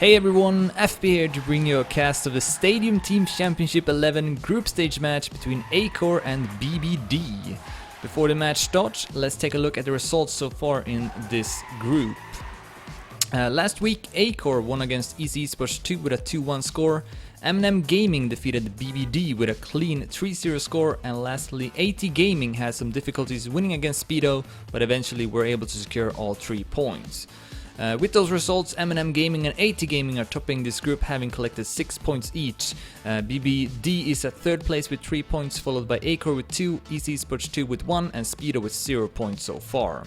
Hey everyone, FB here to bring you a cast of the Stadium Team Championship 11 group stage match between acore and BBD. Before the match starts, let's take a look at the results so far in this group. Last week, acore won against Easy Sports 2 with a 2-1 score, M&M Gaming defeated BBD with a clean 3-0 score, and lastly, AT Gaming had some difficulties winning against Speedo, but eventually were able to secure all 3 points. With those results, M&M Gaming and AT Gaming are topping this group, having collected 6 points each. BBD is at 3rd place with 3 points, followed by acore with 2, Easy Sports 2 with 1, and Speedo with 0 points so far.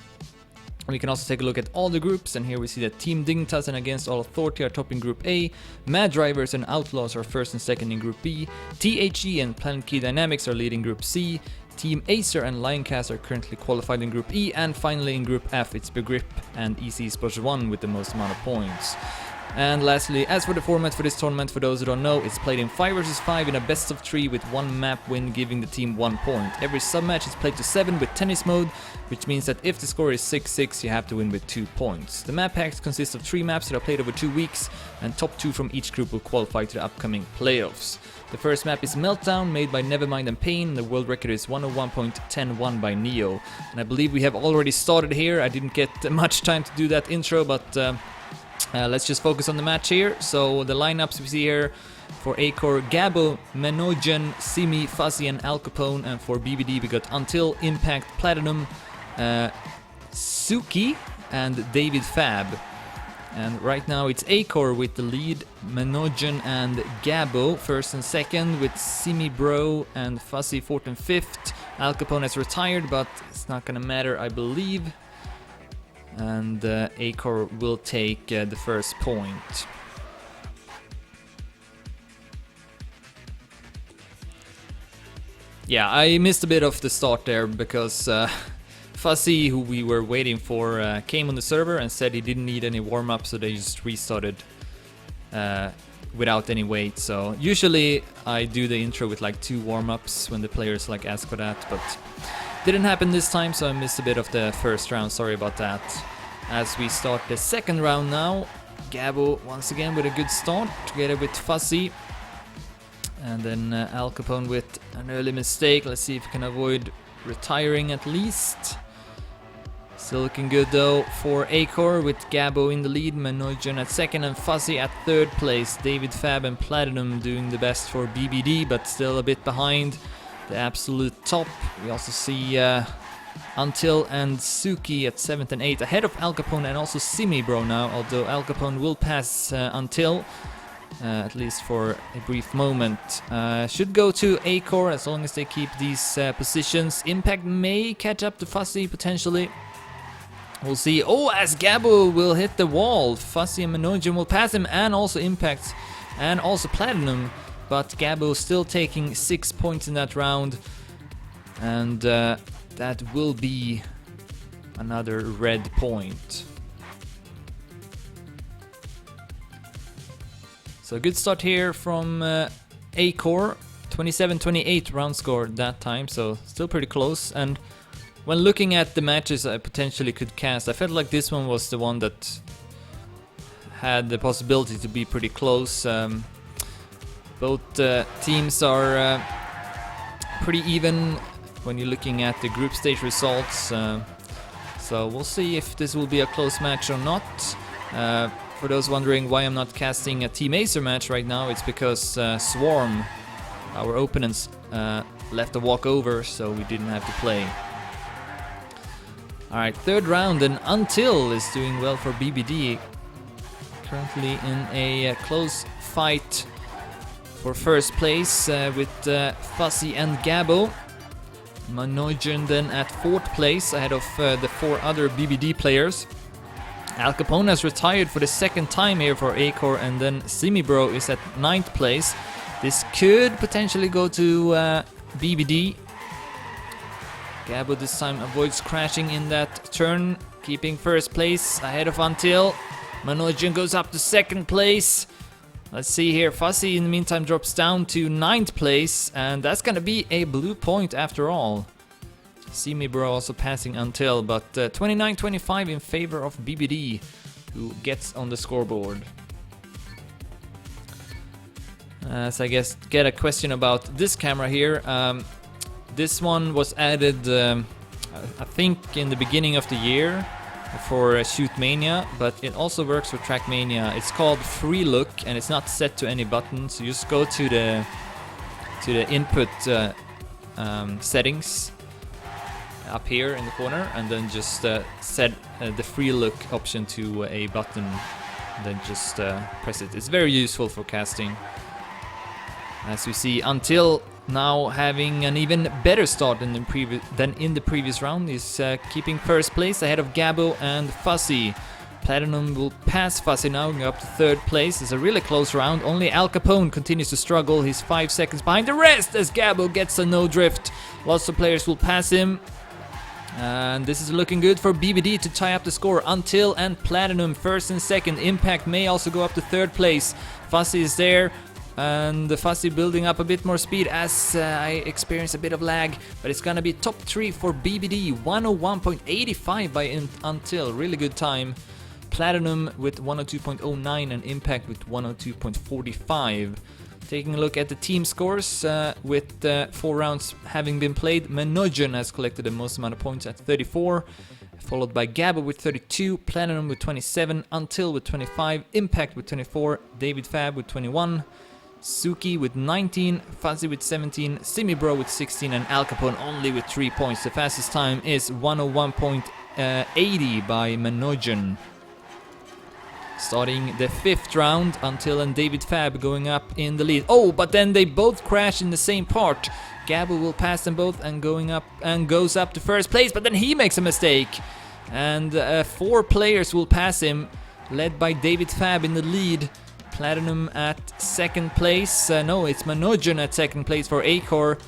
We can also take a look at all the groups, and here we see that Team Dignitas and Against All Authority are topping Group A, Mad Drivers and Outlaws are 1st and 2nd in Group B, THE and Planet Key Dynamics are leading Group C, Team Acer and Lioncast are currently qualified in Group E, and finally in Group F it's Begrip and Easy Sports 1 with the most amount of points. And lastly, as for the format for this tournament, for those who don't know, it's played in 5 vs 5 in a best of 3 with 1 map win giving the team 1 point. Every sub-match is played to 7 with tennis mode, which means that if the score is 6-6 you have to win with 2 points. The map packs consist of 3 maps that are played over 2 weeks, and top 2 from each group will qualify to the upcoming playoffs. The first map is Meltdown, made by Nevermind and Pain. The world record is 101.101 by Neo. And I believe we have already started here. I didn't get much time to do that intro, but let's just focus on the match here. So the lineups we see here for acore: Gabo, Menogen, Simi, Fuzzy and Al Capone. And for BBD we got Until, Impact, Platinum, Suki and David Fab. And right now it's acore with the lead, Menogen and Gabo 1st and 2nd, with Simi Bro and Fuzzy 4th and 5th. Al Capone has retired, but it's not gonna matter, I believe. And acore will take the first point. Yeah, I missed a bit of the start there because Fuzzy, who we were waiting for, came on the server and said he didn't need any warm-up, so they just restarted without any wait. So usually I do the intro with like 2 warm-ups when the players like ask for that, but didn't happen this time, so I missed a bit of the first round, sorry about that. As we start the second round now, Gabo once again with a good start together with Fuzzy. And then Al Capone with an early mistake. Let's see if we can avoid retiring at least. Still looking good though for acore with Gabo in the lead, Menogen at 2nd and Fuzzy at 3rd place. David Fab and Platinum doing the best for BBD, but still a bit behind the absolute top. We also see Until and Suki at 7th and 8th, ahead of Al Capone and also Simi Bro now, although Al Capone will pass Until, at least for a brief moment. Should go to acore as long as they keep these positions. Impact may catch up to Fuzzy potentially. We'll see. Oh, as Gabo will hit the wall, Fuzzy and Menogen will pass him, and also Impact and also Platinum. But Gabo still taking 6 points in that round, and that will be another red point. So good start here from acore, 27-28 round score that time, so still pretty close. And when looking at the matches I potentially could cast, I felt like this one was the one that had the possibility to be pretty close. Both teams are pretty even when you're looking at the group stage results. So we'll see if this will be a close match or not. For those wondering why I'm not casting a Team Acer match right now, it's because Swarm, our opponents, left a walkover, so we didn't have to play. Alright, 3rd round, and Until is doing well for BBD. Currently in a close fight for 1st place with Fuzzy and Gabo. Menogen then at 4th place, ahead of the 4 other BBD players. Al Capone has retired for the 2nd time here for acore, and then Simi Bro is at 9th place. This could potentially go to BBD. Gabo this time avoids crashing in that turn, keeping 1st place ahead of Until. Menogen goes up to 2nd place. Let's see here, Fuzzy in the meantime drops down to 9th place, and that's gonna be a blue point after all. Simi Bro also passing Until, but 29-25 in favor of BBD, who gets on the scoreboard. So I guess get a question about this camera here. This one was added, I think, in the beginning of the year for Shoot Mania, but it also works for Track Mania. It's called Free Look, and it's not set to any button. So you just go to the input settings up here in the corner, and then just set the Free Look option to a button. Then just press it. It's very useful for casting. As we see, Until now having an even better start than in the previous round. He's keeping first place ahead of Gabo and Fuzzy. Platinum will pass Fuzzy now, going up to third place. It's a really close round. Only Al Capone continues to struggle. He's 5 seconds behind the rest as Gabo gets a no drift. Lots of players will pass him. And this is looking good for BBD to tie up the score. Until and Platinum first and second. Impact may also go up to third place. Fuzzy is there. And the Fuzzy building up a bit more speed as I experience a bit of lag. But it's gonna be top 3 for BBD. 101.85 by Until. Really good time. Platinum with 102.09 and Impact with 102.45. Taking a look at the team scores, with 4 rounds having been played, Menojan has collected the most amount of points at 34, followed by Gabo with 32, Platinum with 27, Until with 25, Impact with 24, David Fab with 21, Suki with 19, Fuzzy with 17, Simibro with 16, and Al Capone only with 3 points. The fastest time is 101.80 by Menojan. Starting the 5th round, Until and David Fab going up in the lead. Oh, but then they both crash in the same part. Gabo will pass them both and goes up to first place, but then he makes a mistake. And 4 players will pass him, led by David Fab in the lead. Platinum at second place. No, it's Menojan at second place for acore.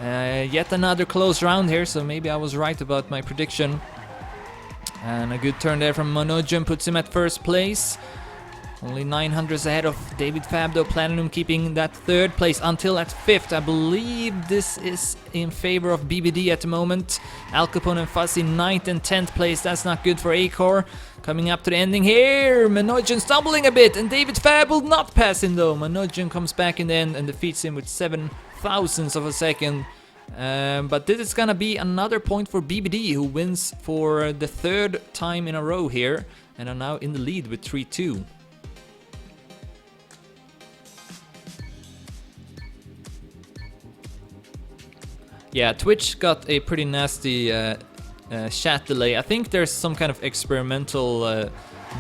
Yet another close round here, so maybe I was right about my prediction. And a good turn there from Menojan puts him at first place. Only 900s ahead of David Fab though. Platinum keeping that third place. Until at 5th. I believe this is in favor of BBD at the moment. Al Capone and Fuzzy 9th and 10th place. That's not good for acore. Coming up to the ending here. Menojan stumbling a bit and David Fab will not pass him though. Menojan comes back in the end and defeats him with 7 thousandths of a second. But this is gonna be another point for BBD, who wins for the 3rd time in a row here and are now in the lead with 3-2. Yeah, Twitch got a pretty nasty chat delay. I think there's some kind of experimental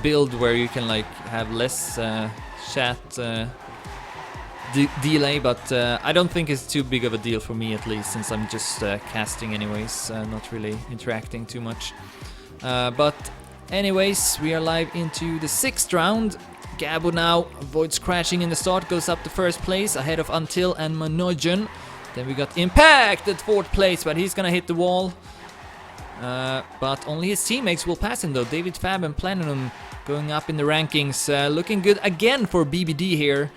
build where you can like have less chat delay, but I don't think it's too big of a deal for me, at least, since I'm just casting anyways, not really interacting too much. But anyways, we are live into the 6th round. Gabo now avoids crashing in the start, goes up to first place ahead of Until and Menojan. Then we got Impact at 4th place, but he's gonna hit the wall. But only his teammates will pass him though. David Fab and Platinum going up in the rankings. Looking good again for BBD here.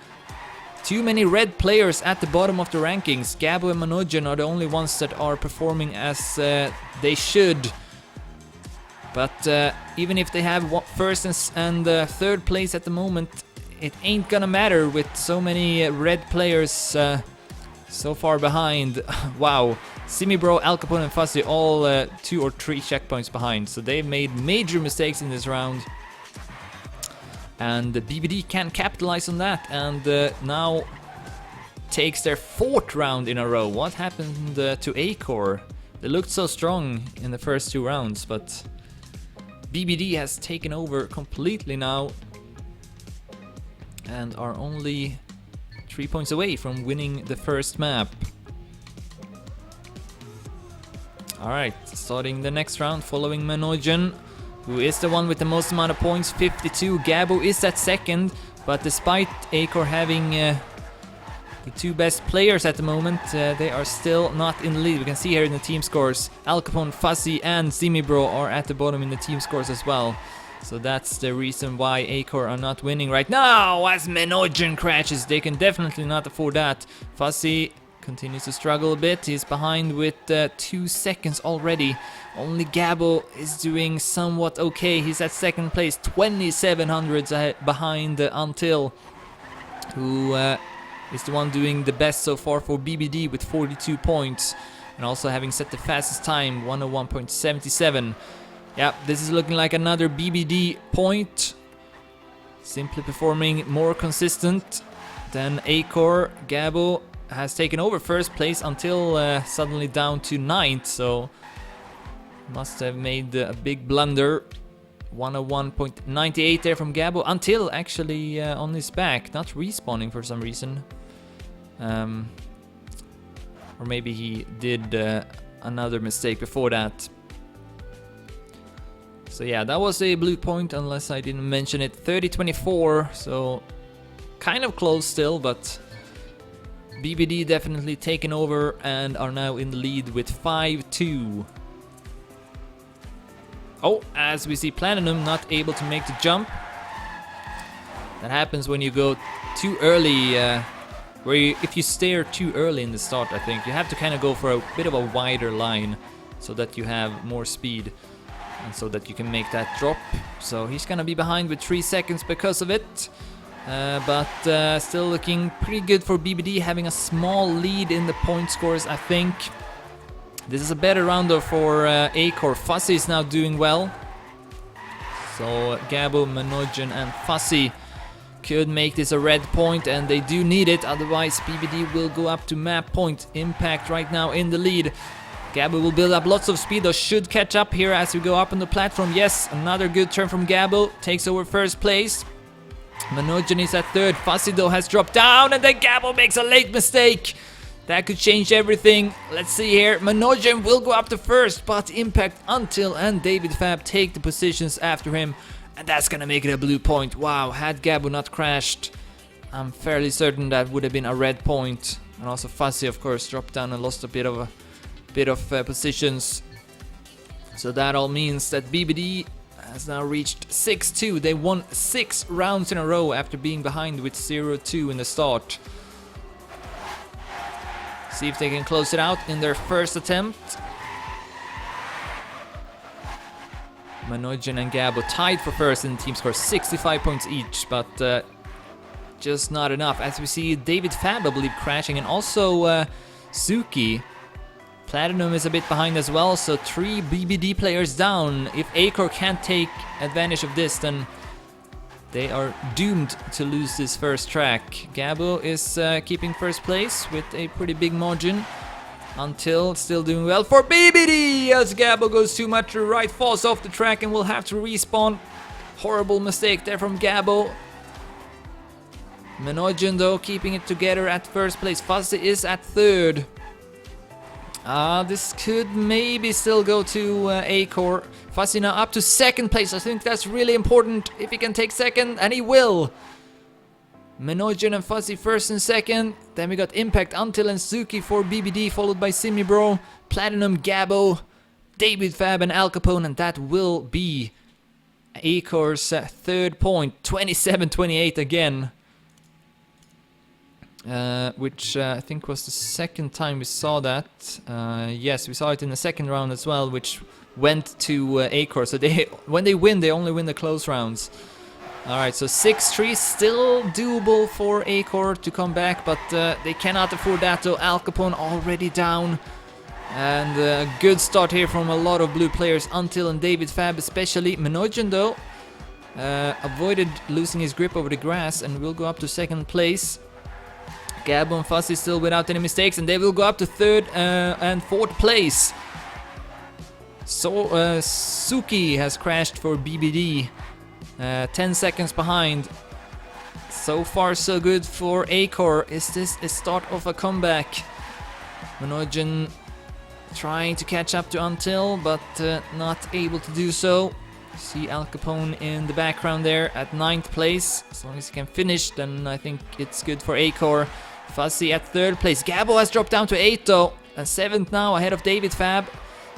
Too many red players at the bottom of the rankings. Gabo and Menojan are the only ones that are performing as they should. But even if they have 1st and 3rd place at the moment, it ain't gonna matter with so many red players so far behind. Wow. Simibro, Al Capone and Fuzzy all 2 or 3 checkpoints behind. So they've made major mistakes in this round. And the BBD can capitalize on that and now takes their 4th round in a row. What happened to acore? They looked so strong in the first 2 rounds, but BBD has taken over completely now and are only 3 points away from winning the first map. Alright, starting the next round following Menojan, who is the one with the most amount of points, 52. Gabo is at 2nd, but despite acore having the 2 best players at the moment, they are still not in the lead. We can see here in the team scores, Al Capone, Fuzzy and Simibro are at the bottom in the team scores as well. So that's the reason why acore are not winning right now, as Menojan crashes. They can definitely not afford that. Fuzzy continues to struggle a bit. He's behind with 2 seconds already. Only Gabo is doing somewhat okay. He's at 2nd place, 2700s behind Until. who is the one doing the best so far for BBD with 42 points, and also having set the fastest time, 101.77. Yeah, this is looking like another BBD point. Simply performing more consistent than acore. Gabo has taken over first place until suddenly down to 9th, so must have made a big blunder. 101.98 there from Gabo until actually on his back, not respawning for some reason. Or maybe he did another mistake before that. So yeah, that was a blue point, unless I didn't mention it. 30-24, so kind of close still, but BBD definitely taken over and are now in the lead with 5-2. Oh, as we see Platinum not able to make the jump. That happens when you go too early, if you stare too early in the start, I think. You have to kind of go for a bit of a wider line so that you have more speed and so that you can make that drop. So he's gonna be behind with 3 seconds because of it. But still looking pretty good for BBD, having a small lead in the point scores, I think. This is a better round though for acore. Fuzzy is now doing well. So Gabo, Manojin and Fuzzy could make this a red point, and they do need it, otherwise BBD will go up to map point. Impact right now in the lead. Gabo will build up lots of speed, though should catch up here as we go up on the platform. Yes, another good turn from Gabo, takes over first place. Manojin is at 3rd. Fuzzy though has dropped down, and then Gabo makes a late mistake. That could change everything. Let's see here. Manojin will go up to 1st, but Impact, Until and David Fab take the positions after him. And that's gonna make it a blue point. Wow, had Gabo not crashed, I'm fairly certain that would have been a red point. And also Fuzzy, of course, dropped down and lost a bit of positions. So that all means that BBD has now reached 6-2. They won 6 rounds in a row after being behind with 0-2 in the start. See if they can close it out in their first attempt. Manojin and Gabo tied for first in the team score, 65 points each, but just not enough. As we see David Fab, I believe, crashing, and also Suki. Platinum is a bit behind as well, so 3 BBD players down. If acore can't take advantage of this, then they are doomed to lose this first track. Gabo is keeping first place with a pretty big margin. Until still doing well for BBD as Gabo goes too much to the right, falls off the track and will have to respawn. Horrible mistake there from Gabo. Manojin though keeping it together at first place. Fuzzy is at 3rd. This could maybe still go to acore. Fuzzy now up to 2nd place. I think that's really important if he can take 2nd, and he will. Manojin and Fuzzy 1st and 2nd. Then we got Impact, Until and Suki for BBD, followed by Simibro, Platinum, Gabo, David Fab and Al Capone, and that will be acore's 3rd point, 27-28 again. Which I think was the 2nd time we saw that. Yes, we saw it in the 2nd round as well, which went to acore. So when they win, they only win the close rounds. Alright, so 6-3, still doable for acore to come back, but they cannot afford that though. Al Capone already down. And a good start here from a lot of blue players, Until and David Fab especially. Manojin though avoided losing his grip over the grass and will go up to 2nd place. Gabo and Fuzzy still without any mistakes, and they will go up to 3rd and 4th place. So Suki has crashed for BBD. 10 seconds behind. So far so good for acore. Is this a start of a comeback? Manojin trying to catch up to Until, but not able to do so. See Al Capone in the background there at 9th place. As long as he can finish, then I think it's good for acore. Fuzzy at 3rd place. Gabo has dropped down to 8th though, and 7th now ahead of David Fab.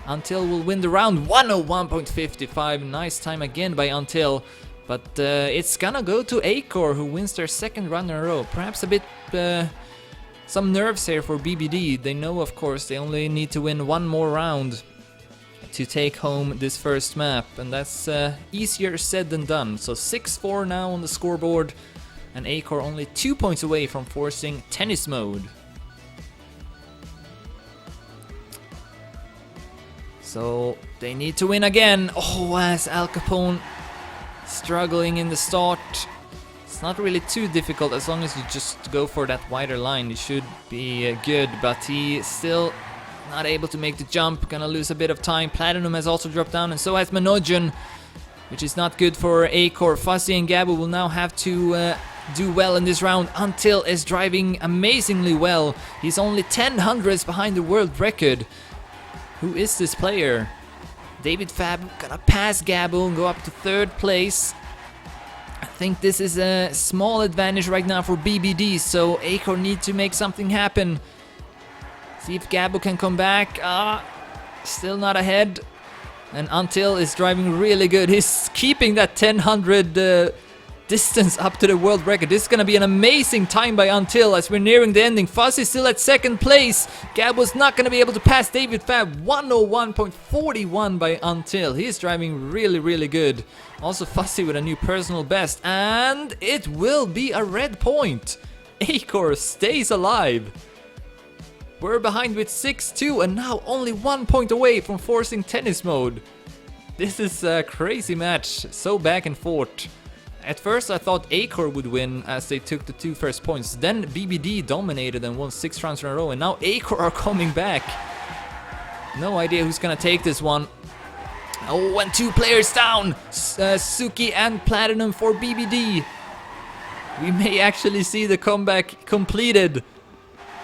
Until will win the round, 101.55. Nice time again by Until. But it's gonna go to acore, who wins their 2nd run in a row. Perhaps a bit some nerves here for BBD. They know, of course, they only need to win 1 more round to take home this first map, and that's easier said than done. So 6-4 now on the scoreboard. and acore only 2 points away from forcing tennis mode. So they need to win again. Oh, as Al Capone struggling in the start. It's not really too difficult as long as you just go for that wider line. It should be good, but he still not able to make the jump. Gonna lose a bit of time. Platinum has also dropped down, and so has Manojin, which is not good for acore. Fuzzy and Gabu will now have to do well in this round. Until is driving amazingly well. He's only 10 hundredths behind the world record. Who is this player? David Fab gonna pass Gabu and go up to 3rd place. I think this is a small advantage right now for BBD, so acore need to make something happen. See if Gabu can come back. Still not ahead. And Until is driving really good. He's keeping that 1000 distance up to the world record. This is gonna be an amazing time by Until as we're nearing the ending. Fuzz is still at 2nd place. Gabu's not gonna be able to pass David Fab. 101.41 by Until. He's driving really good. Also Fuzzy with a new personal best, and it will be a red point. acore stays alive. We're behind with 6-2 and now only 1 point away from forcing tennis mode. This is a crazy match, so back and forth. At first I thought acore would win as they took the 2 first points. Then BBD dominated and won 6 rounds in a row, and now acore are coming back. No idea who's gonna take this one. Oh, and 2 players down! Suki and Platinum for BBD. We may actually see the comeback completed.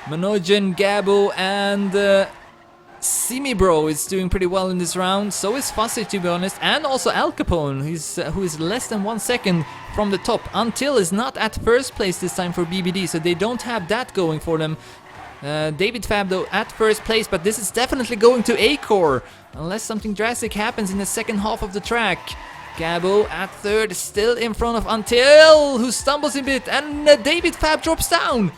Manojin, Gabu, and Simibro is doing pretty well in this round. So is Fuzzy, to be honest, and also Al Capone, who is less than 1 second from the top. Until is not at 1st place this time for BBD, so they don't have that going for them. David Fab though at 1st place, but this is definitely going to acore unless something drastic happens in the 2nd half of the track. Gabu at 3rd, still in front of Until, who stumbles a bit, and David Fab drops down.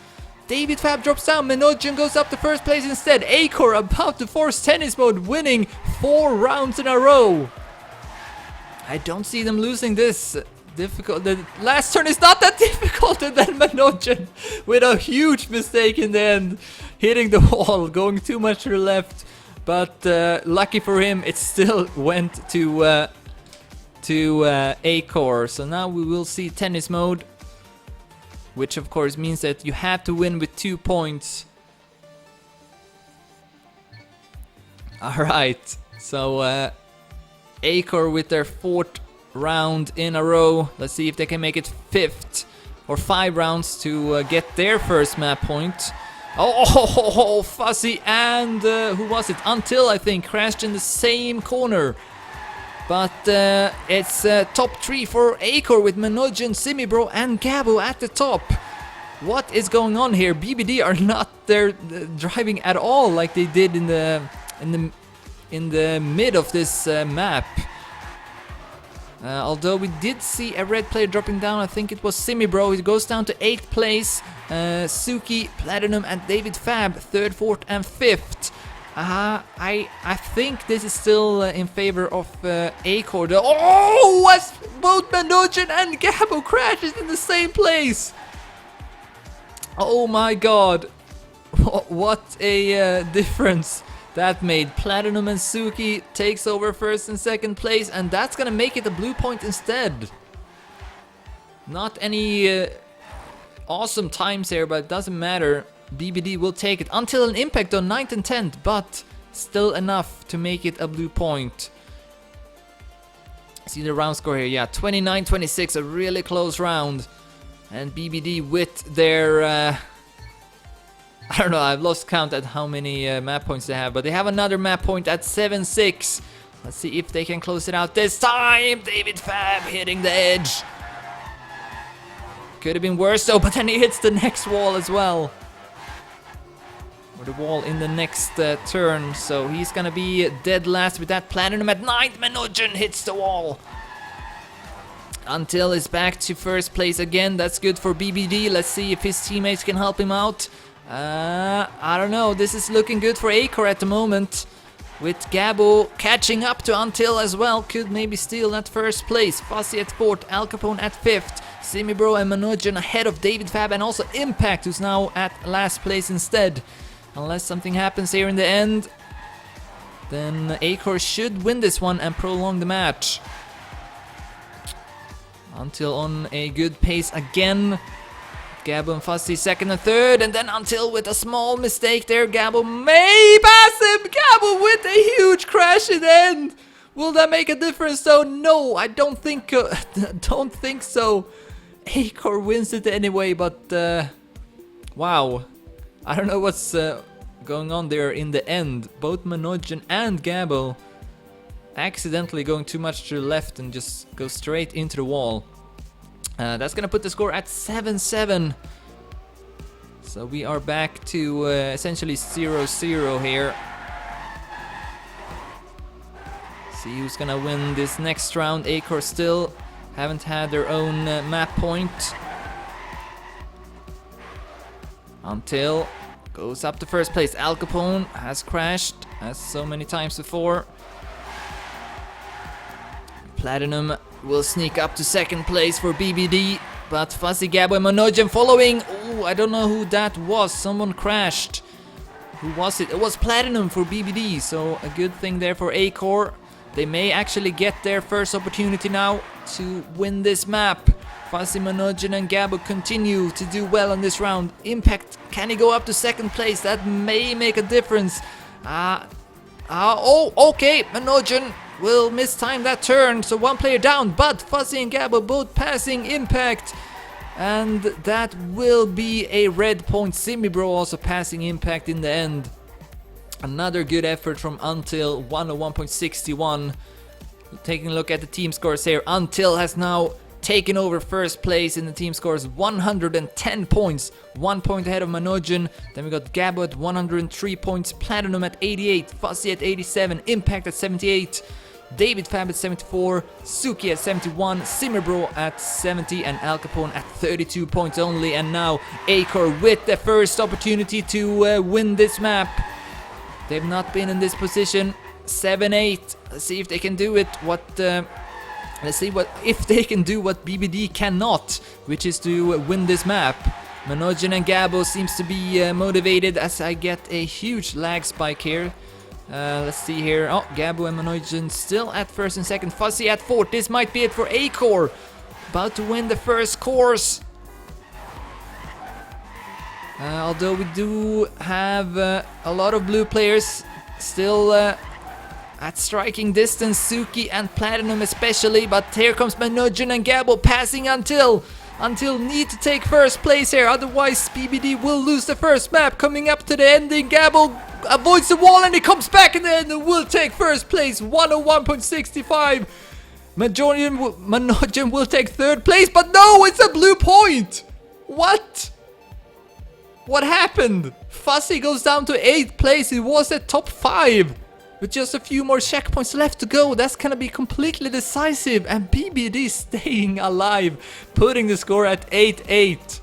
David Fab drops down. Manojin goes up to 1st place instead. acore about to force tennis mode, winning 4 rounds in a row. I don't see them losing this. Difficult. The last turn is not that difficult, and then Manojin with a huge mistake in the end, hitting the wall, going too much to the left. But lucky for him, it still went to acore. So now we will see tennis mode, which of course means that you have to win with 2 points. Alright, so acore with their 4th round in a row. Let's see if they can make it 5th or 5 rounds to get their first map point. Oh, Fuzzy and who was it? Until, I think, crashed in the same corner. But it's top 3 for acore with Manojin, Simibro, and Gabu at the top. What is going on here? BBD are not there driving at all like they did in the mid of this map. Although we did see a red player dropping down. I think it was Simibro. He goes down to 8th place. Suki, Platinum, and David Fab 3rd, 4th, and 5th. I think this is still in favor of acore. Oh, as both Manojin and Gabu crashes in the same place. Oh my god. What a difference that made. Platinum and Suki takes over 1st and 2nd place, and that's gonna make it a blue point instead. Not any awesome times here, but it doesn't matter. BBD will take it. Until an impact on 9th and 10th, but still enough to make it a blue point. See the round score here, yeah, 29-26, a really close round. And BBD with their, I don't know, I've lost count at how many map points they have, but they have another map point at 7-6. Let's see if they can close it out this time. David Fab hitting the edge. Could have been worse though, but then he hits the next wall as well. Or the wall in the next turn, so he's gonna be dead last with that. Platinum at 9th, Manojin hits the wall. Until is back to 1st place again, that's good for BBD. Let's see if his teammates can help him out. I don't know, this is looking good for acore at the moment. With Gabu catching up to Until as well, could maybe steal that 1st place. Fuzzy at 4th, Al Capone at 5th. Simibro and Manojin ahead of David Fab and also Impact, who's now at last place instead. Unless something happens here in the end, then acore should win this one and prolong the match. Until on a good pace again. Gabo and Fuzzy second and third, and then Until with a small mistake there. Gabo may pass him. Gabo with a huge crash in the end. Will that make a difference though? No, I don't think don't think so. acore wins it anyway, but wow. I don't know what's going on there in the end. Both Manojin and Gabo accidentally going too much to the left and just go straight into the wall. That's gonna put the score at 7-7. So we are back to essentially 0-0 here. See who's gonna win this next round. acore still haven't had their own map point. Until goes up to first place. Al Capone has crashed as so many times before. Platinum will sneak up to second place for BBD, but Fuzzy, Gabo and Manojin following. Oh, I don't know who that was. Someone crashed. Who was it? It was Platinum for BBD, so a good thing there for acore. They may actually get their first opportunity now to win this map. Fuzzy, Manojin and Gabo continue to do well on this round. Impact, can he go up to second place? That may make a difference. Oh, okay, Manojin will mistime that turn, so one player down, but Fuzzy and Gabo both passing Impact, and that will be a red point. Simibro also passing Impact in the end. Another good effort from Until, 101.61. Taking a look at the team scores here, Until has now taken over first place in the team scores, 110 points, 1 point ahead of Manojin. Then we got Gabo at 103 points, Platinum at 88, Fuzzy at 87, Impact at 78, David Fab at 74, Suki at 71, Simibro at 70, and Al Capone at 32 points only. And now acore with the first opportunity to win this map. They've not been in this position. 7-8. Let's see if they can do it. Let's see if they can do what BBD cannot, which is to win this map. Manojin and Gabo seems to be motivated, as I get a huge lag spike here. Let's see here. Oh, Gabo and Manojin still at first and second. Fuzzy at fourth. This might be it for acore. About to win the first course. Although we do have a lot of blue players still at striking distance, Suki and Platinum especially, but here comes Manojin and Gabo passing Until. Until need to take first place here, otherwise BBD will lose the first map. Coming up to the ending, Gabo avoids the wall and he comes back in the end and will take first place, 101.65. Manojin will take third place, but no, it's a blue point. What happened? Fuzzy goes down to 8th place. It was at top 5. With just a few more checkpoints left to go, that's gonna be completely decisive, and BBD staying alive, putting the score at 8-8.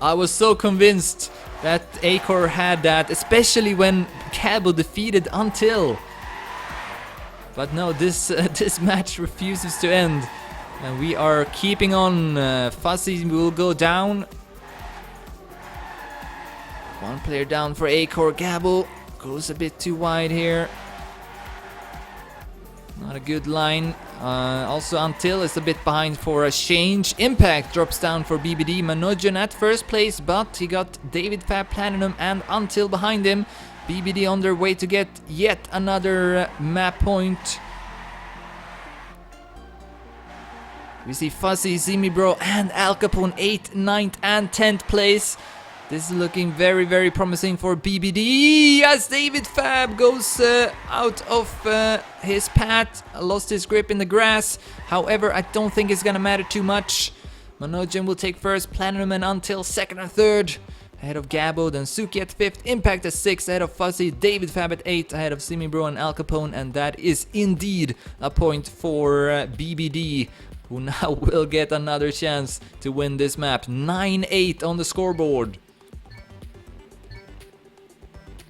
I was so convinced that acore had that, especially when Gabo defeated Until. But no, this match refuses to end, and we are keeping on. Fuzzy will go down. One player down for acore. Gabo goes a bit too wide here. Not a good line. Also Until is a bit behind for a change. Impact drops down for BBD. Manojin at first place, but he got David Fab, Platinum and Until behind him. BBD on their way to get yet another map point. We see Fuzzy, Simibro and Al Capone 8th, 9th and 10th place. This is looking very, very promising for BBD as David Fab goes out of his path, lost his grip in the grass. However, I don't think it's gonna matter too much. Manojin will take first, Platinum and Until second and third, ahead of Gabo, then Suki at 5th, Impact at 6th, ahead of Fuzzy, David Fab at 8th, ahead of Simibro and Al Capone, and that is indeed a point for BBD, who now will get another chance to win this map. 9-8 on the scoreboard.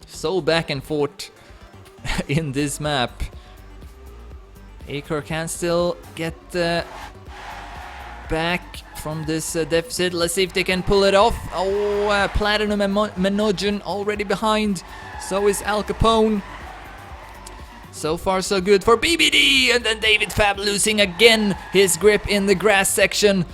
So back and forth in this map. acore can still get back from this deficit. Let's see if they can pull it off. Oh, Platinum and Manojin already behind. So is Al Capone. So far so good for BBD, and then David Fab losing again his grip in the grass section.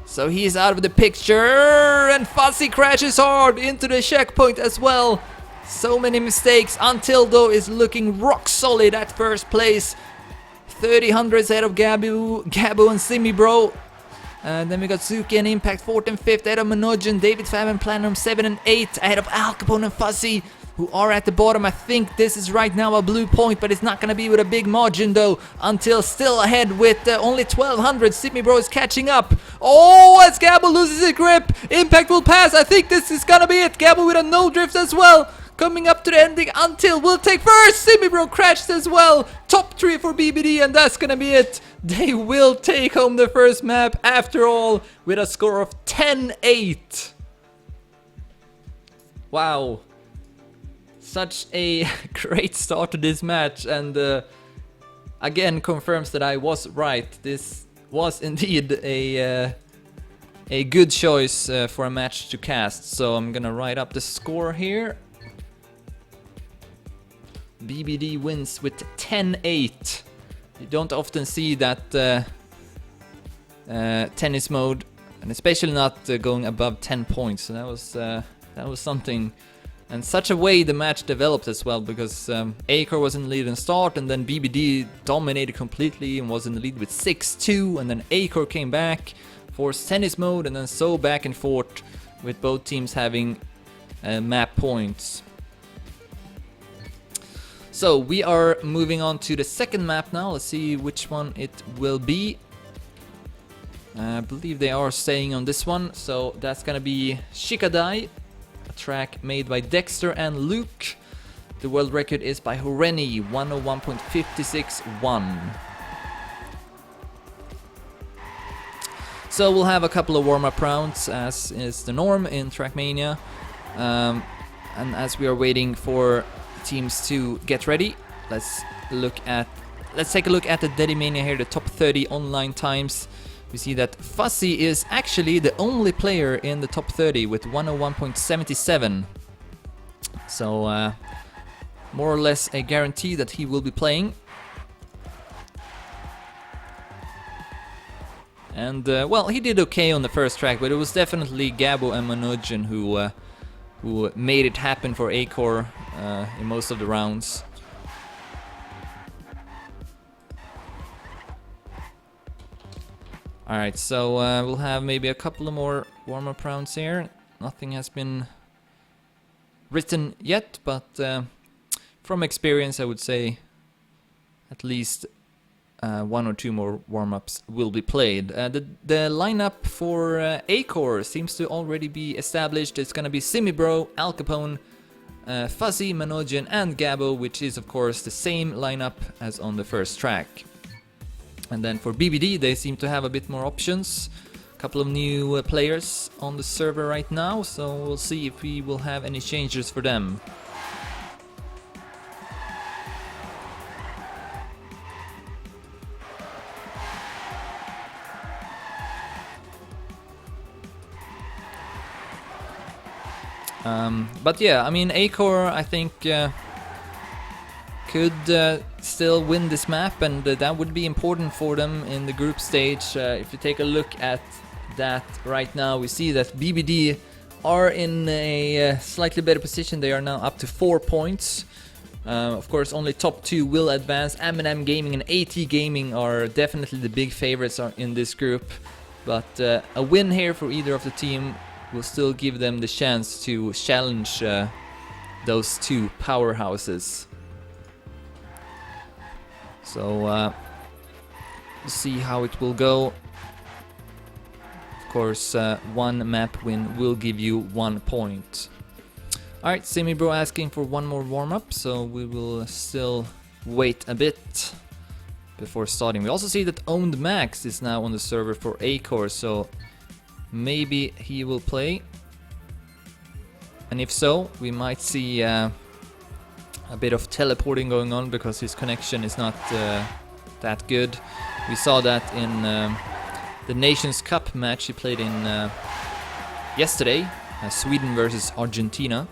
So he's out of the picture, and Fuzzy crashes hard into the checkpoint as well. So many mistakes. Untitled is looking rock solid at first place. 30 hundredths ahead of Gabo and Simi Bro. And then we got Zuki and Impact 4th and 5th ahead of Manojin, David Fab and Platinum 7 and 8 ahead of Al Capone and Fuzzy, who are at the bottom. I think this is right now a blue point, but it's not going to be with a big margin though, until still ahead with only 1200. Simi Bro is catching up. Oh, as Gabo loses his grip, Impact will pass. I think this is going to be it. Gabo with a no drift as well. Coming up to the ending, Until will take first. Simi Bro crashed as well. Top 3 for BBD, and that's gonna be it. They will take home the first map after all with a score of 10-8. Wow. Such a great start to this match, and again confirms that I was right. This was indeed a good choice for a match to cast. So I'm gonna write up the score here. BBD wins with 10-8. You don't often see that tennis mode, and especially not going above 10 points. So that was something, and such a way the match developed as well, because acore was in the lead in start, and then BBD dominated completely and was in the lead with 6-2, and then acore came back, forced tennis mode, and then so back and forth with both teams having map points. So we are moving on to the second map now. Let's see which one it will be. I believe they are staying on this one. So that's gonna be Shikadai, a track made by Dexter and Luke. The world record is by Horeni, 101.561. So we'll have a couple of warm-up rounds, as is the norm in Trackmania. And as we are waiting for teams to get ready, let's take a look at the Dedimania here, the top 30 online times. We see that Fuzzy is actually the only player in the top 30 with 101.77. So more or less a guarantee that he will be playing. And well, he did okay on the first track, but it was definitely Gabo and Manojin who made it happen for acore in most of the rounds. Alright, so we'll have maybe a couple of more warm-up rounds here. Nothing has been written yet, but from experience I would say at least 1 or 2 more warm-ups will be played. The lineup for acore seems to already be established. It's gonna be Simi Bro, Al Capone, Fuzzy, Manojin and Gabo, which is of course the same lineup as on the first track. And then for BBD they seem to have a bit more options. A couple of new players on the server right now, so we'll see if we will have any changes for them. But yeah, I mean, acore I think could still win this map, and that would be important for them in the group stage. If you take a look at that right now, we see that BBD are in a slightly better position. They are now up to 4 points. Of course, only top 2 will advance. M&M Gaming and AT Gaming are definitely the big favorites in this group. But a win here for either of the team will still give them the chance to challenge those 2 powerhouses. So we'll see how it will go. Of course, 1 map win will give you 1 point. Alright, Simi Bro asking for 1 more warm-up, so we will still wait a bit before starting. We also see that Owned Max is now on the server for acore, so maybe he will play. And if so, we might see a bit of teleporting going on because his connection is not that good. We saw that in the Nations Cup match he played in yesterday, Sweden versus Argentina.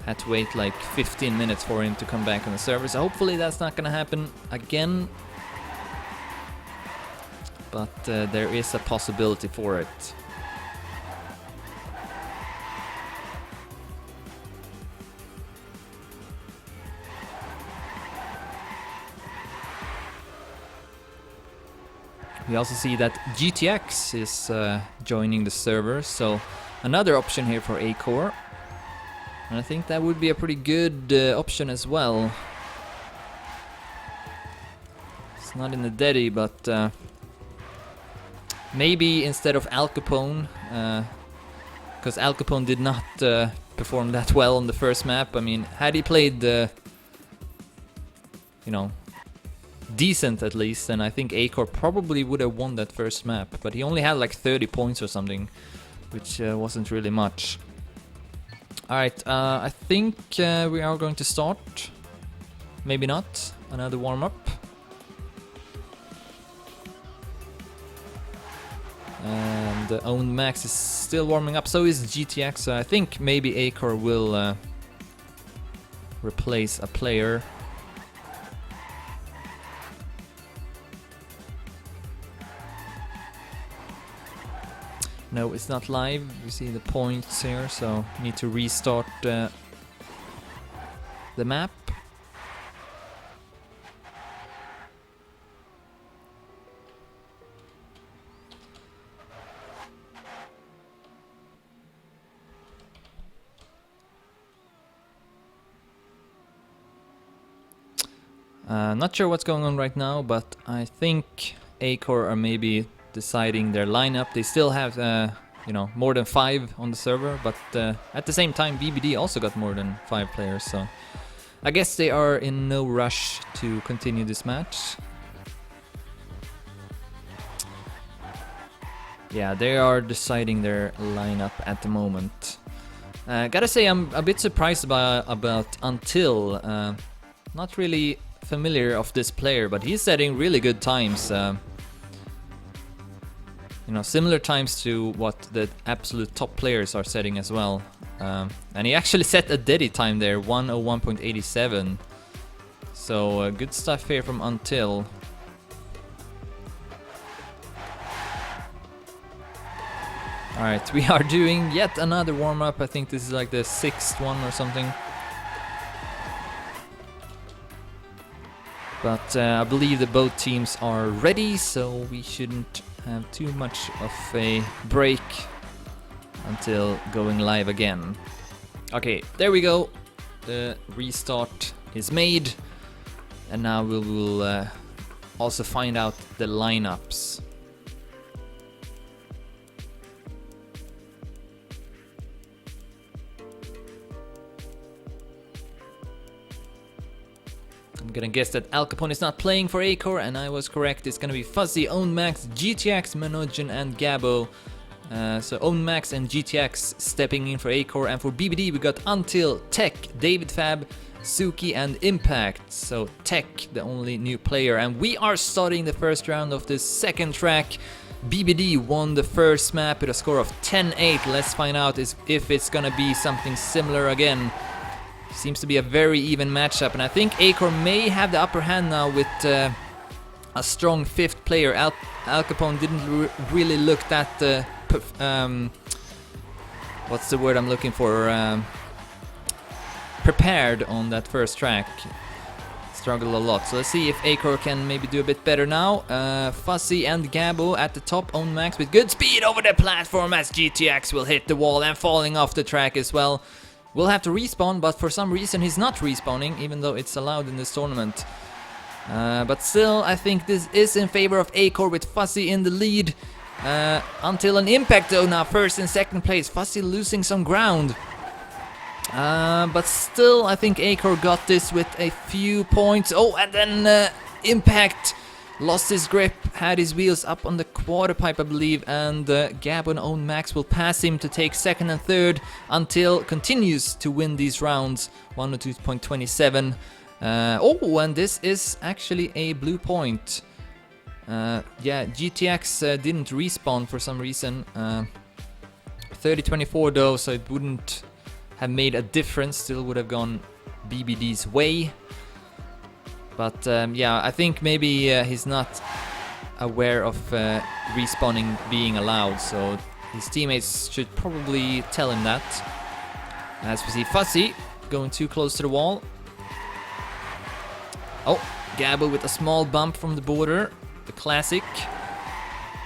Had to wait like 15 minutes for him to come back on the server, so hopefully that's not gonna happen again. But there is a possibility for it. We also see that GTX is joining the server, so another option here for acore. And I think that would be a pretty good option as well. It's not in the Dedi, but maybe instead of Al Capone, because Al Capone did not perform that well on the first map. I mean, had he played, you know, decent at least, then I think acore probably would have won that first map. But he only had like 30 points or something, which wasn't really much. Alright, I think we are going to start. Maybe not. Another warm-up. And Own Max is still warming up, so is GTX. So I think maybe acore will replace a player. No, it's not live. You see the points here, so need to restart the map. Not sure what's going on right now, but I think acore are maybe deciding their lineup. They still have, you know, more than 5 on the server, but at the same time BBD also got more than 5 players, so I guess they are in no rush to continue this match. Yeah, they are deciding their lineup at the moment. Gotta say, I'm a bit surprised about Until. Not really familiar of this player, but he's setting really good times. You know, similar times to what the absolute top players are setting as well. And he actually set a Dedi time there, 101.87. So good stuff here from Until. Alright, we are doing yet another warm-up. I think this is like the 6th one or something. But I believe that both teams are ready, so we shouldn't have too much of a break until going live again. Okay, there we go. The restart is made, and now we will also find out the lineups. I'm gonna guess that Al Capone is not playing for acore, and I was correct. It's gonna be Fuzzy, Own Max, GTX, Manojin, and Gabo. So Own Max and GTX stepping in for acore, and for BBD we got Until, Tech, David Fab, Suki, and Impact. So Tech, the only new player, and we are starting the first round of this second track. BBD won the first map with a score of 10-8. Let's find out if it's gonna be something similar again. Seems to be a very even matchup, and I think acore may have the upper hand now with a strong 5th player. Al Capone didn't really look that what's the word I'm looking for? Prepared on that first track. Struggled a lot. So let's see if acore can maybe do a bit better now. Fuzzy and Gabo at the top. Own Max with good speed over the platform as GTX will hit the wall and falling off the track as well. We'll have to respawn, but for some reason he's not respawning, even though it's allowed in this tournament. But still, I think this is in favor of acore with Fuzzy in the lead. Until an Impact though now first and second place. Fuzzy losing some ground. But still, I think acore got this with a few points. Oh, and then Impact lost his grip, had his wheels up on the quarter pipe, I believe, and Gabo and Own Max will pass him to take second and third. Until continues to win these rounds, 102.27. Oh, and this is actually a blue point. Yeah, GTX didn't respawn for some reason. 30-24 though, so it wouldn't have made a difference. Still would have gone BBD's way. But yeah, I think maybe he's not aware of respawning being allowed, so his teammates should probably tell him that. As we see Fuzzy going too close to the wall. Oh, Gabo with a small bump from the border, the classic.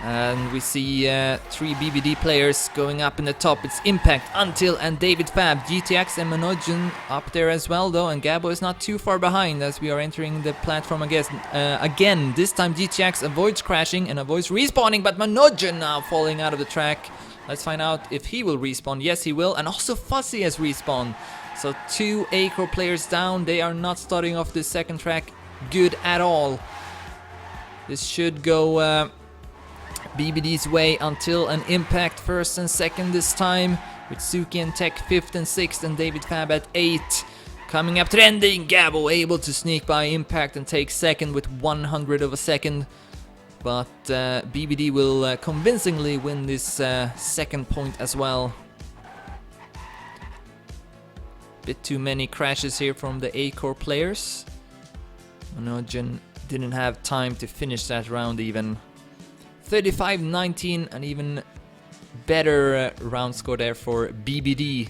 And we see 3 BBD players going up in the top. It's Impact, Until, and David Fab. GTX and Manojin up there as well though, and Gabo is not too far behind as we are entering the platform again. This time GTX avoids crashing and avoids respawning, but Manojin now falling out of the track. Let's find out if he will respawn. Yes, he will, and also Fuzzy has respawned. So 2 acore players down. They are not starting off this second track good at all. This should go BBD's way until an Impact first and second this time, with Suki and Tech 5th and 6th and David Fab at 8. Coming up to the ending, Gabo able to sneak by Impact and take second with 100 of a second. But BBD will convincingly win this second point as well. Bit too many crashes here from the acore players. Manojin didn't have time to finish that round even. 35-19, an even better round score there for BBD,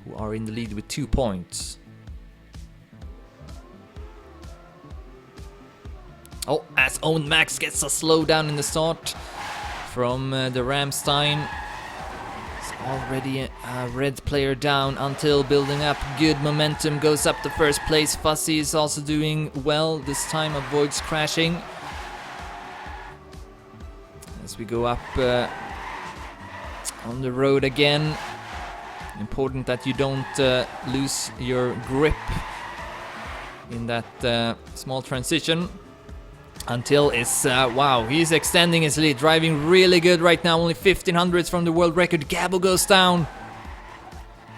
who are in the lead with 2 points. Oh, as Own Max gets a slowdown in the start from the Ramstein. It's already a red player down. Until building up good momentum, goes up to first place. Fuzzy is also doing well, this time avoids crashing. As we go up on the road again, important that you don't lose your grip in that small transition. Until is, wow, he's extending his lead, driving really good right now, only 1500s from the world record. Gabo goes down.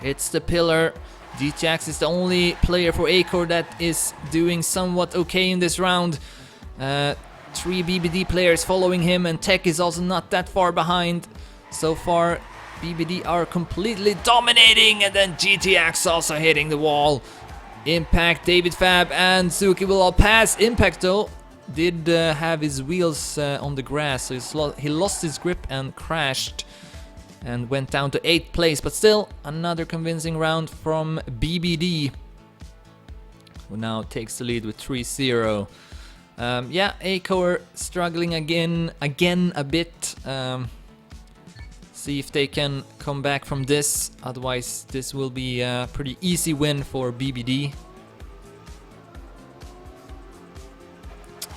It's the pillar. GTX is the only player for acore that is doing somewhat okay in this round. 3 BBD players following him, and Tech is also not that far behind. So far, BBD are completely dominating, and then GTX also hitting the wall. Impact, David Fab, and Suki will all pass. Impact though did have his wheels on the grass, so he lost his grip and crashed and went down to 8th place, but still another convincing round from BBD, who now takes the lead with 3-0. Yeah, acore struggling again a bit. See if they can come back from this, otherwise this will be a pretty easy win for BBD.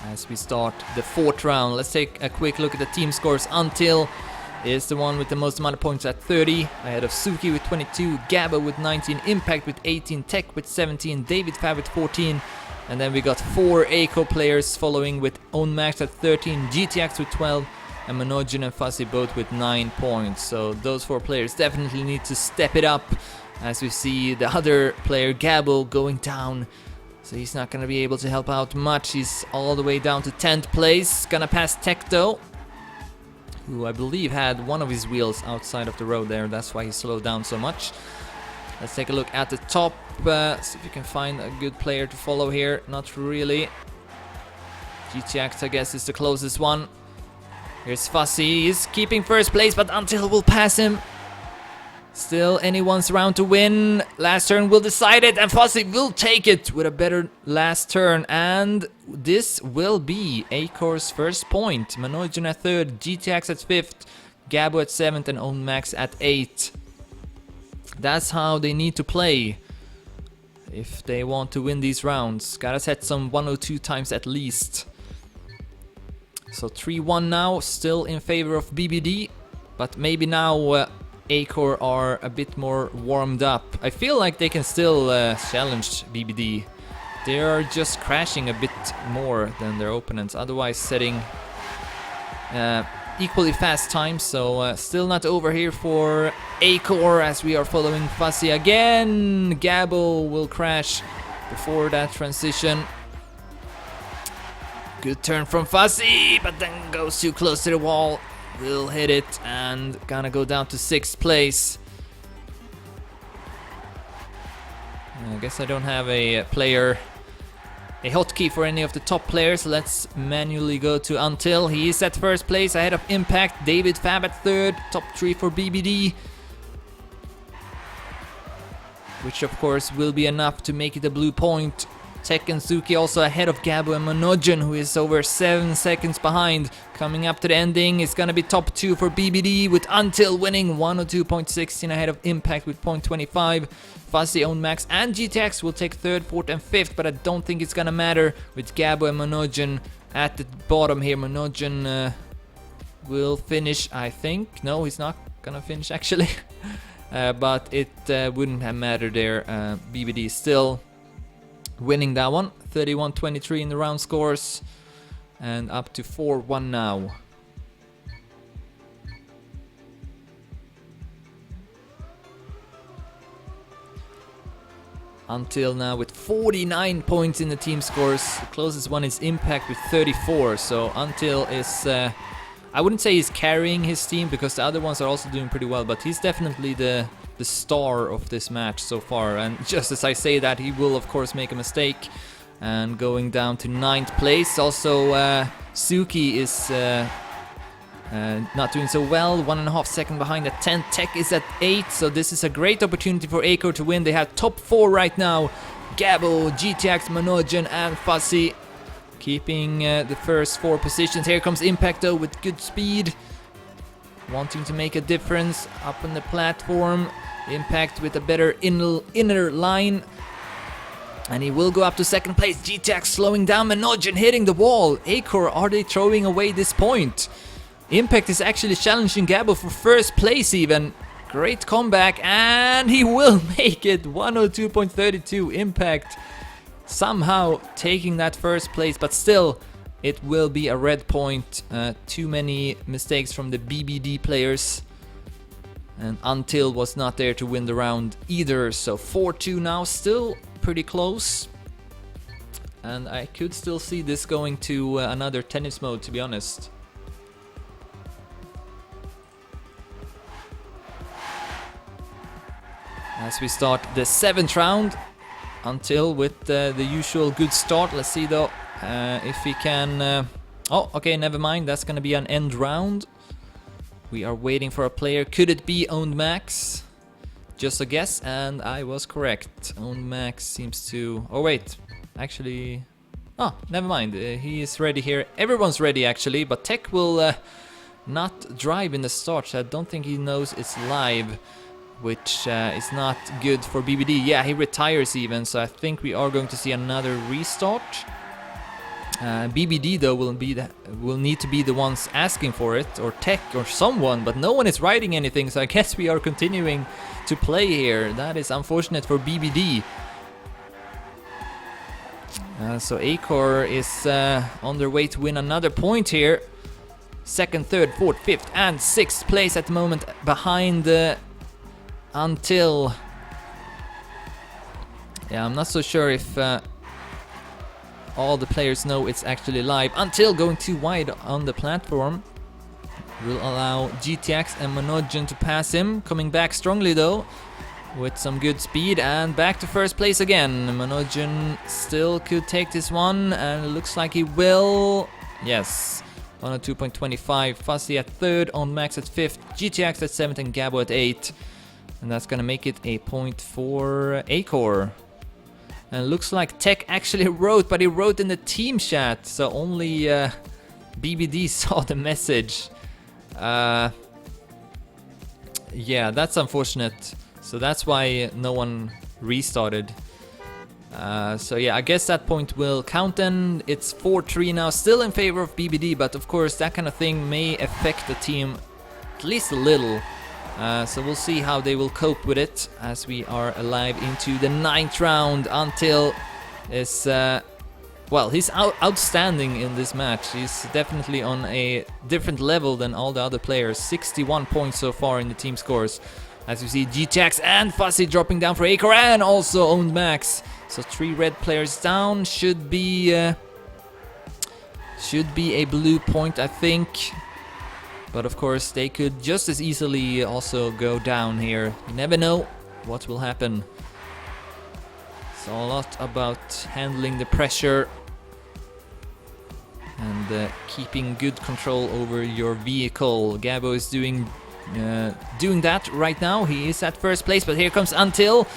As we start the 4th round, let's take a quick look at the team scores. Until is the one with the most amount of points at 30, ahead of Suki with 22, Gabo with 19, Impact with 18, Tech with 17, David Fab with 14, and then we got 4 acore players following with Own Max at 13, GTX with 12, and Manojin and Fuzzy both with 9 points. So those 4 players definitely need to step it up, as we see the other player Gabo going down. So he's not gonna be able to help out much. He's all the way down to 10th place. Gonna pass Tech though, who I believe had one of his wheels outside of the road there. That's why he slowed down so much. Let's take a look at the top. See if you can find a good player to follow here. Not really. GTX, I guess, is the closest one. Here's Fuzzy. He's keeping first place, but Until will pass him. Still anyone's round to win. Last turn will decide it, and Fuzzy will take it with a better last turn. And this will be Acore's first point. Manojin at 3rd, GTX at 5th, Gabo at 7th, and Own Max at 8th. That's how they need to play if they want to win these rounds. Gotta set some 102 times at least. So 3-1 now, still in favor of BBD, but maybe now acore are a bit more warmed up. I feel like they can still challenge BBD. They are just crashing a bit more than their opponents, otherwise setting equally fast times. So still not over here for acore, as we are following Fuzzy again. Gabo will crash before that transition. Good turn from Fuzzy, but then goes too close to the wall. Will hit it and gonna go down to 6th place. I guess I don't have a hotkey for any of the top players. Let's manually go to Until. He is at 1st place ahead of Impact. David Fab at 3rd. Top 3 for BBD. Which of course will be enough to make it a blue point. Tech and Suki also ahead of Gabo and Manojin, who is over 7 seconds behind. Coming up to the ending, it's gonna be top 2 for BBD with Until winning 102.16 ahead of Impact with 0.25. Fuzzy, Own Max and GTX will take 3rd, 4th and 5th, but I don't think it's gonna matter with Gabo and Manojin at the bottom here. Manojin will finish, I think. No, he's not gonna finish actually. But it wouldn't have mattered there. BBD still winning that one. 31-23 in the round scores. And up to 4-1 now. Until now with 49 points in the team scores. The closest one is Impact with 34. So Until is... I wouldn't say he's carrying his team because the other ones are also doing pretty well, but he's definitely the star of this match so far. And just as I say that, he will of course make a mistake and going down to 9th place. Also Suki is not doing so well, 1.5 seconds behind at 10th. Tech is at 8th, so this is a great opportunity for acore to win. They have top 4 right now. Gabo, GTX, Manojin and Fuzzy keeping the first 4 positions. Here comes Impact though with good speed, wanting to make a difference up on the platform. Impact with a better inner line, and he will go up to 2nd place. GTX slowing down Manojin, hitting the wall. acore, are they throwing away this point? Impact is actually challenging Gabo for 1st place even. Great comeback, and he will make it. 102.32. Impact somehow taking that 1st place, but still it will be a red point. Too many mistakes from the BBD players, and Until was not there to win the round either. So 4-2 now, still pretty close, and I could still see this going to another tennis mode, to be honest. As we start the 7th round, Until with the usual good start. Let's see though if he can... oh, okay, never mind. That's gonna be an end round. We are waiting for a player. Could it be Owned Max? Just a guess, and I was correct. Owned Max seems to... oh wait, actually... oh, never mind. He is ready here. Everyone's ready actually, but Tech will not drive in the start. So I don't think he knows it's live, which is not good for BBD. Yeah, he retires even, so I think we are going to see another restart. BBD though will need to be the ones asking for it, or Tech or someone, but no one is writing anything, so I guess we are continuing to play here. That is unfortunate for BBD. So acore is on their way to win another point here. 2nd, 3rd, 4th, 5th and 6th place at the moment behind Until. Yeah, I'm not so sure if all the players know it's actually live. Until going too wide on the platform will allow GTX and Manojin to pass him. Coming back strongly though with some good speed, and back to 1st place again. Manojin still could take this one, and it looks like he will. Yes, 102.25. Fuzzy at 3rd, on Max at 5th, GTX at 7th and Gabo at 8th. And that's gonna make it a point for acore. And it looks like Tech actually wrote, but he wrote in the team chat, so only BBD saw the message. Yeah, that's unfortunate. So that's why no one restarted. So yeah, I guess that point will count then. It's 4-3 now, still in favor of BBD, but of course that kind of thing may affect the team at least a little. So we'll see how they will cope with it as we are alive into the 9th round. Until is, well, he's outstanding in this match. He's definitely on a different level than all the other players. 61 points so far in the team scores. As you see, GTX and Fuzzy dropping down for acore, and also Owned Max. So 3 red players down. Should be Should be a blue point, I think. But of course, they could just as easily also go down here. You never know what will happen. It's a lot about handling the pressure and keeping good control over your vehicle. Gabo is doing that right now. He is at first place, but here comes Until.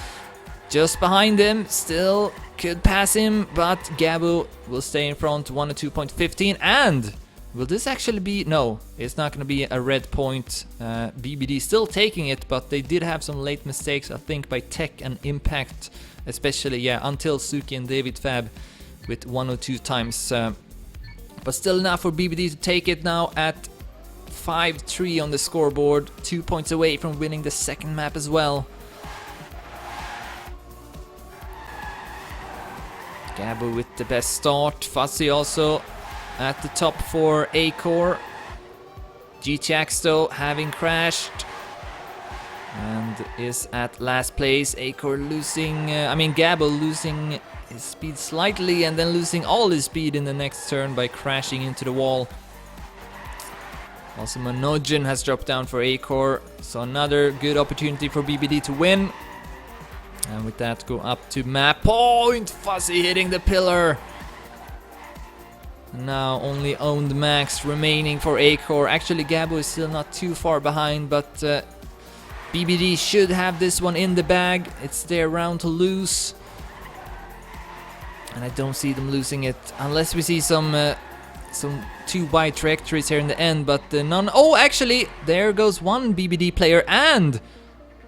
Just behind him, still could pass him, but Gabo will stay in front, 102.15. And will this actually be... No, it's not going to be a red point. BBD still taking it, but they did have some late mistakes, I think, by Tech and Impact. Especially, yeah, Until, Suki and David Fab with 102 times. But still enough for BBD to take it now at 5-3 on the scoreboard. 2 points away from winning the second map as well. Gabo with the best start. Fuzzy also at the top for acore. GTX though having crashed and is at last place. Acore losing, Gabo losing his speed slightly and then losing all his speed in the next turn by crashing into the wall. Also Manojin has dropped down for acore, so another good opportunity for BBD to win. And with that go up to map point. Fuzzy hitting the pillar. Now only owned max remaining for acore. Actually Gabo is still not too far behind, but BBD should have this one in the bag. It's their round to lose. And I don't see them losing it unless we see some two wide trajectories here in the end, but none. Oh, actually, there goes one BBD player, and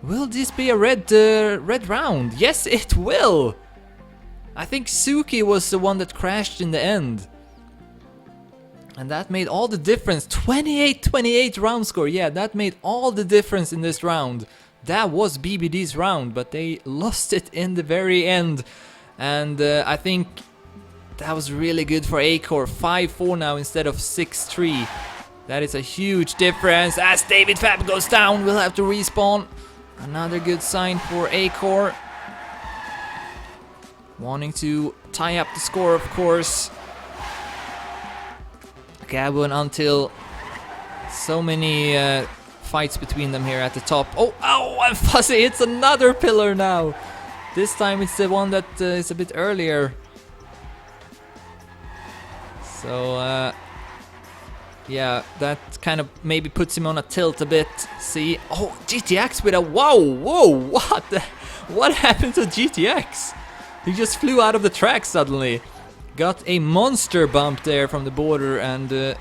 will this be a red round? Yes, it will. I think Suki was the one that crashed in the end, and that made all the difference. 28-28 round score. Yeah, that made all the difference in this round. That was BBD's round, but they lost it in the very end. And I think that was really good for acore. 5-4 now instead of 6-3. That is a huge difference. As David Fab goes down, we'll have to respawn. Another good sign for acore. Wanting to tie up the score, of course. Gabo and Until. So many fights between them here at the top. Oh, and Fuzzy hits another pillar now. This time it's the one that is a bit earlier. So, yeah, that kind of maybe puts him on a tilt a bit. See? Oh, GTX with a... Whoa, what happened to GTX? He just flew out of the track suddenly. Got a monster bump there from the border and...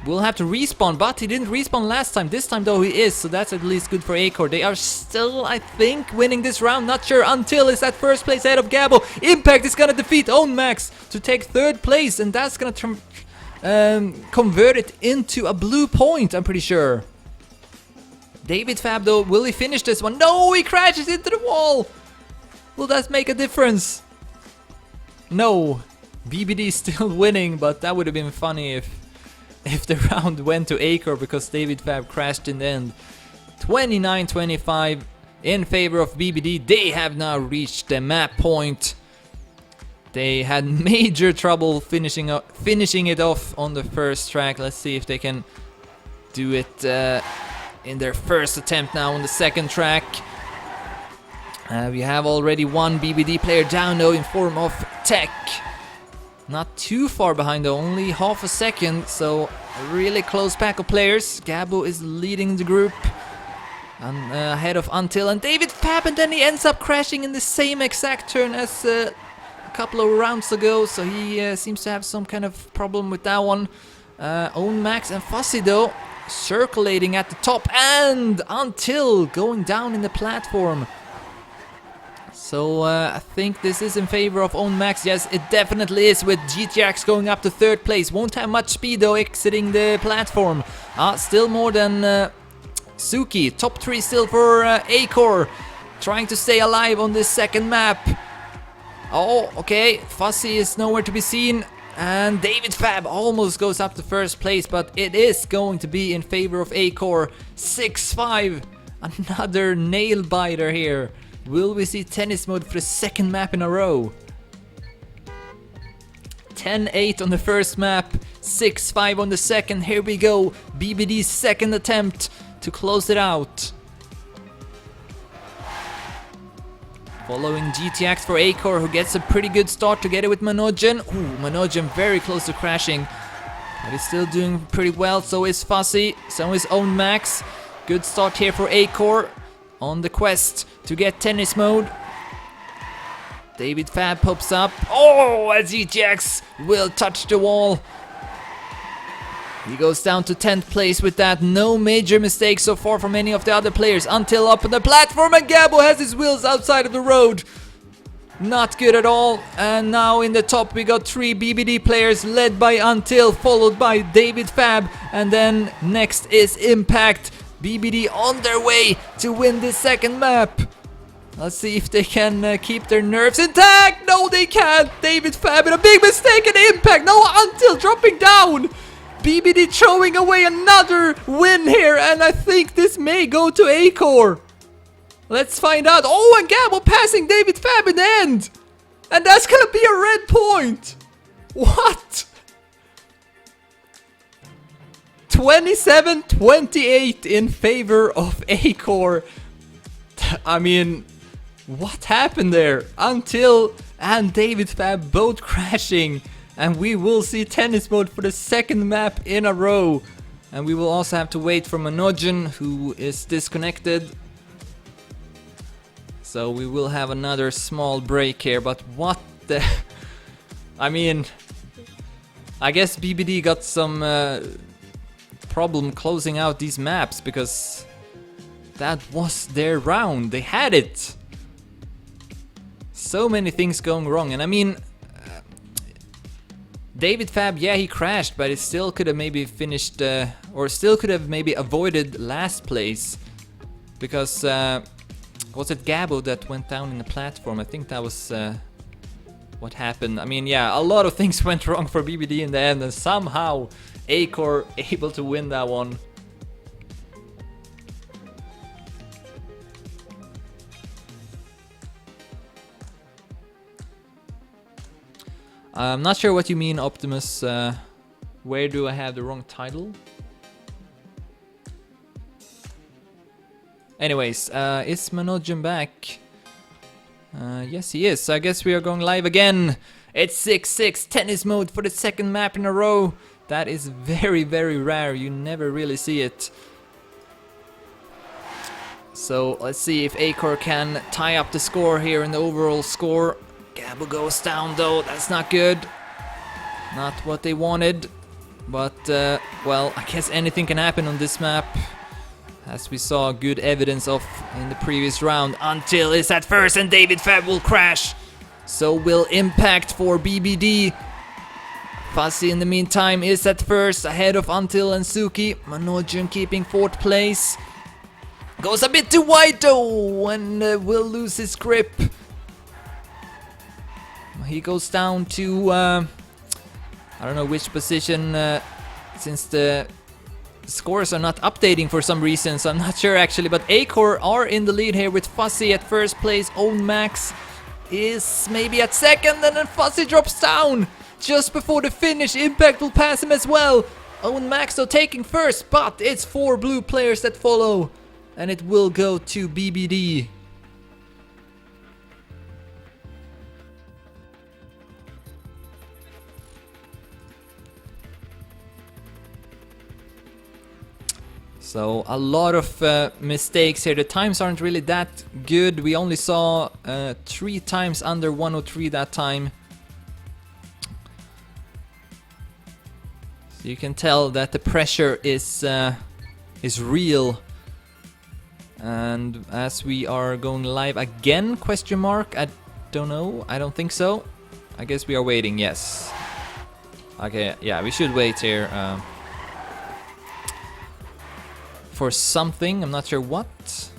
we'll have to respawn, but he didn't respawn last time. This time though he is, so that's at least good for acore. They are still, I think, winning this round. Not sure. Until is at first place ahead of Gabo. Impact is gonna defeat Max to take third place, and that's gonna convert it into a blue point, I'm pretty sure. David Fab though, will he finish this one? No, he crashes into the wall. Will that make a difference? No. BBD is still winning, but that would have been funny if the round went to acore because David Fab crashed in the end. 29-25 in favor of BBD. They have now reached the map point. They had major trouble finishing it off on the first track. Let's see if they can do it in their first attempt now on the second track. We have already one BBD player down though in form of Tech. Not too far behind though, only half a second, so a really close pack of players. Gabo is leading the group and ahead of Until and David Fab, and then he ends up crashing in the same exact turn as a couple of rounds ago, so he seems to have some kind of problem with that one. Max and Fuzzy though circulating at the top, and Until going down in the platform. So I think this is in favor of Max. Yes, it definitely is, with GTX going up to third place. Won't have much speed though exiting the platform. Still more than Suki. Top 3 still for acore. Trying to stay alive on this second map. Oh, okay. Fuzzy is nowhere to be seen. And David Fab almost goes up to first place, but it is going to be in favor of acore. 6-5. Another nail biter here. Will we see tennis mode for the second map in a row? 10-8 on the first map, 6-5 on the second. Here we go, BBD's second attempt to close it out. Following GTX for acore, who gets a pretty good start together with Manojin. Ooh, Manojin very close to crashing, but he's still doing pretty well. So is Fuzzy, so is Own Max. Good start here for acore on the quest to get tennis mode. David Fab pops up. Oh, as GTX will touch the wall. He goes down to 10th place with that. No major mistakes so far from any of the other players until up on the platform, and Gabo has his wheels outside of the road. Not good at all. And now in the top we got 3 BBD players led by Until, followed by David Fab, and then next is Impact. BBD on their way to win this second map. Let's see if they can keep their nerves intact. No, they can't. David Fab with a big mistake and Impact. No, Until dropping down. BBD throwing away another win here, and I think this may go to acore. Let's find out. Oh, and Gabo passing David Fab in the end. And that's gonna be a red point. What? 27-28 in favor of acore. I mean, what happened there? Until and David Fab both crashing. And we will see tennis mode for the second map in a row. And we will also have to wait for Manojin, who is disconnected. So we will have another small break here. But what the... I mean... I guess BBD got some problem closing out these maps, because that was their round. They had it. So many things going wrong. And I mean... David Fab, yeah, he crashed, but it still could have maybe finished, or still could have maybe avoided last place. Because, was it Gabo that went down in the platform? I think that was what happened. I mean, yeah, a lot of things went wrong for BBD in the end, and somehow acore able to win that one. I'm not sure what you mean, Optimus. Where do I have the wrong title? Anyways, is Manojin back? Yes, he is. So I guess we are going live again. It's 6-6 tennis mode for the second map in a row. That is very, very rare. You never really see it. So let's see if acore can tie up the score here in the overall score. Gabo goes down though, that's not good. Not what they wanted. But, well, I guess anything can happen on this map. As we saw good evidence of in the previous round. Until is at first and David Fab will crash. So will Impact for BBD. Fuzzy in the meantime is at first ahead of Until and Suki. Manojin keeping 4th place. Goes a bit too wide though and will lose his grip. He goes down to, I don't know which position, since the scores are not updating for some reason, so I'm not sure actually. But acore are in the lead here with Fuzzy at first place. Own Max is maybe at second, and then Fuzzy drops down just before the finish. Impact will pass him as well. Own Max though taking first, but it's 4 blue players that follow, and it will go to BBD. So a lot of mistakes here. The times aren't really that good. We only saw 3 times under 103 that time. So you can tell that the pressure is real. And as we are going live again, question mark? I don't know. I don't think so. I guess we are waiting. Yes. Okay. Yeah, we should wait here. For something, I'm not sure what.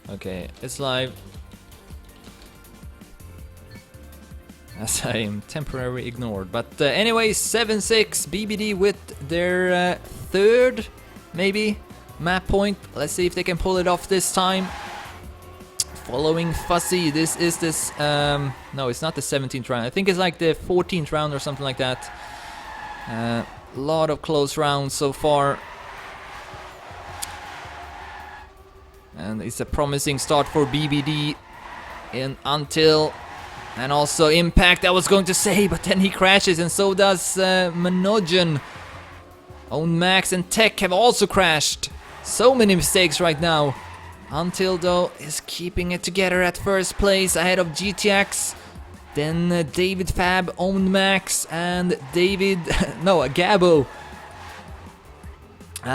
Okay, it's live. As I am temporarily ignored. But anyway, 7-6 BBD with their 3rd, maybe, map point. Let's see if they can pull it off this time. following Fuzzy. This is this, no, it's not the 17th round. I think it's like the 14th round or something like that. A lot of close rounds so far. And it's a promising start for BBD in Until. And also Impact, I was going to say, but then he crashes, and so does Manojan. Own Max and Tech have also crashed. So many mistakes right now. Until, though, is keeping it together at first place ahead of GTX. Then David Fab, Own Max, and David... no, Gabo.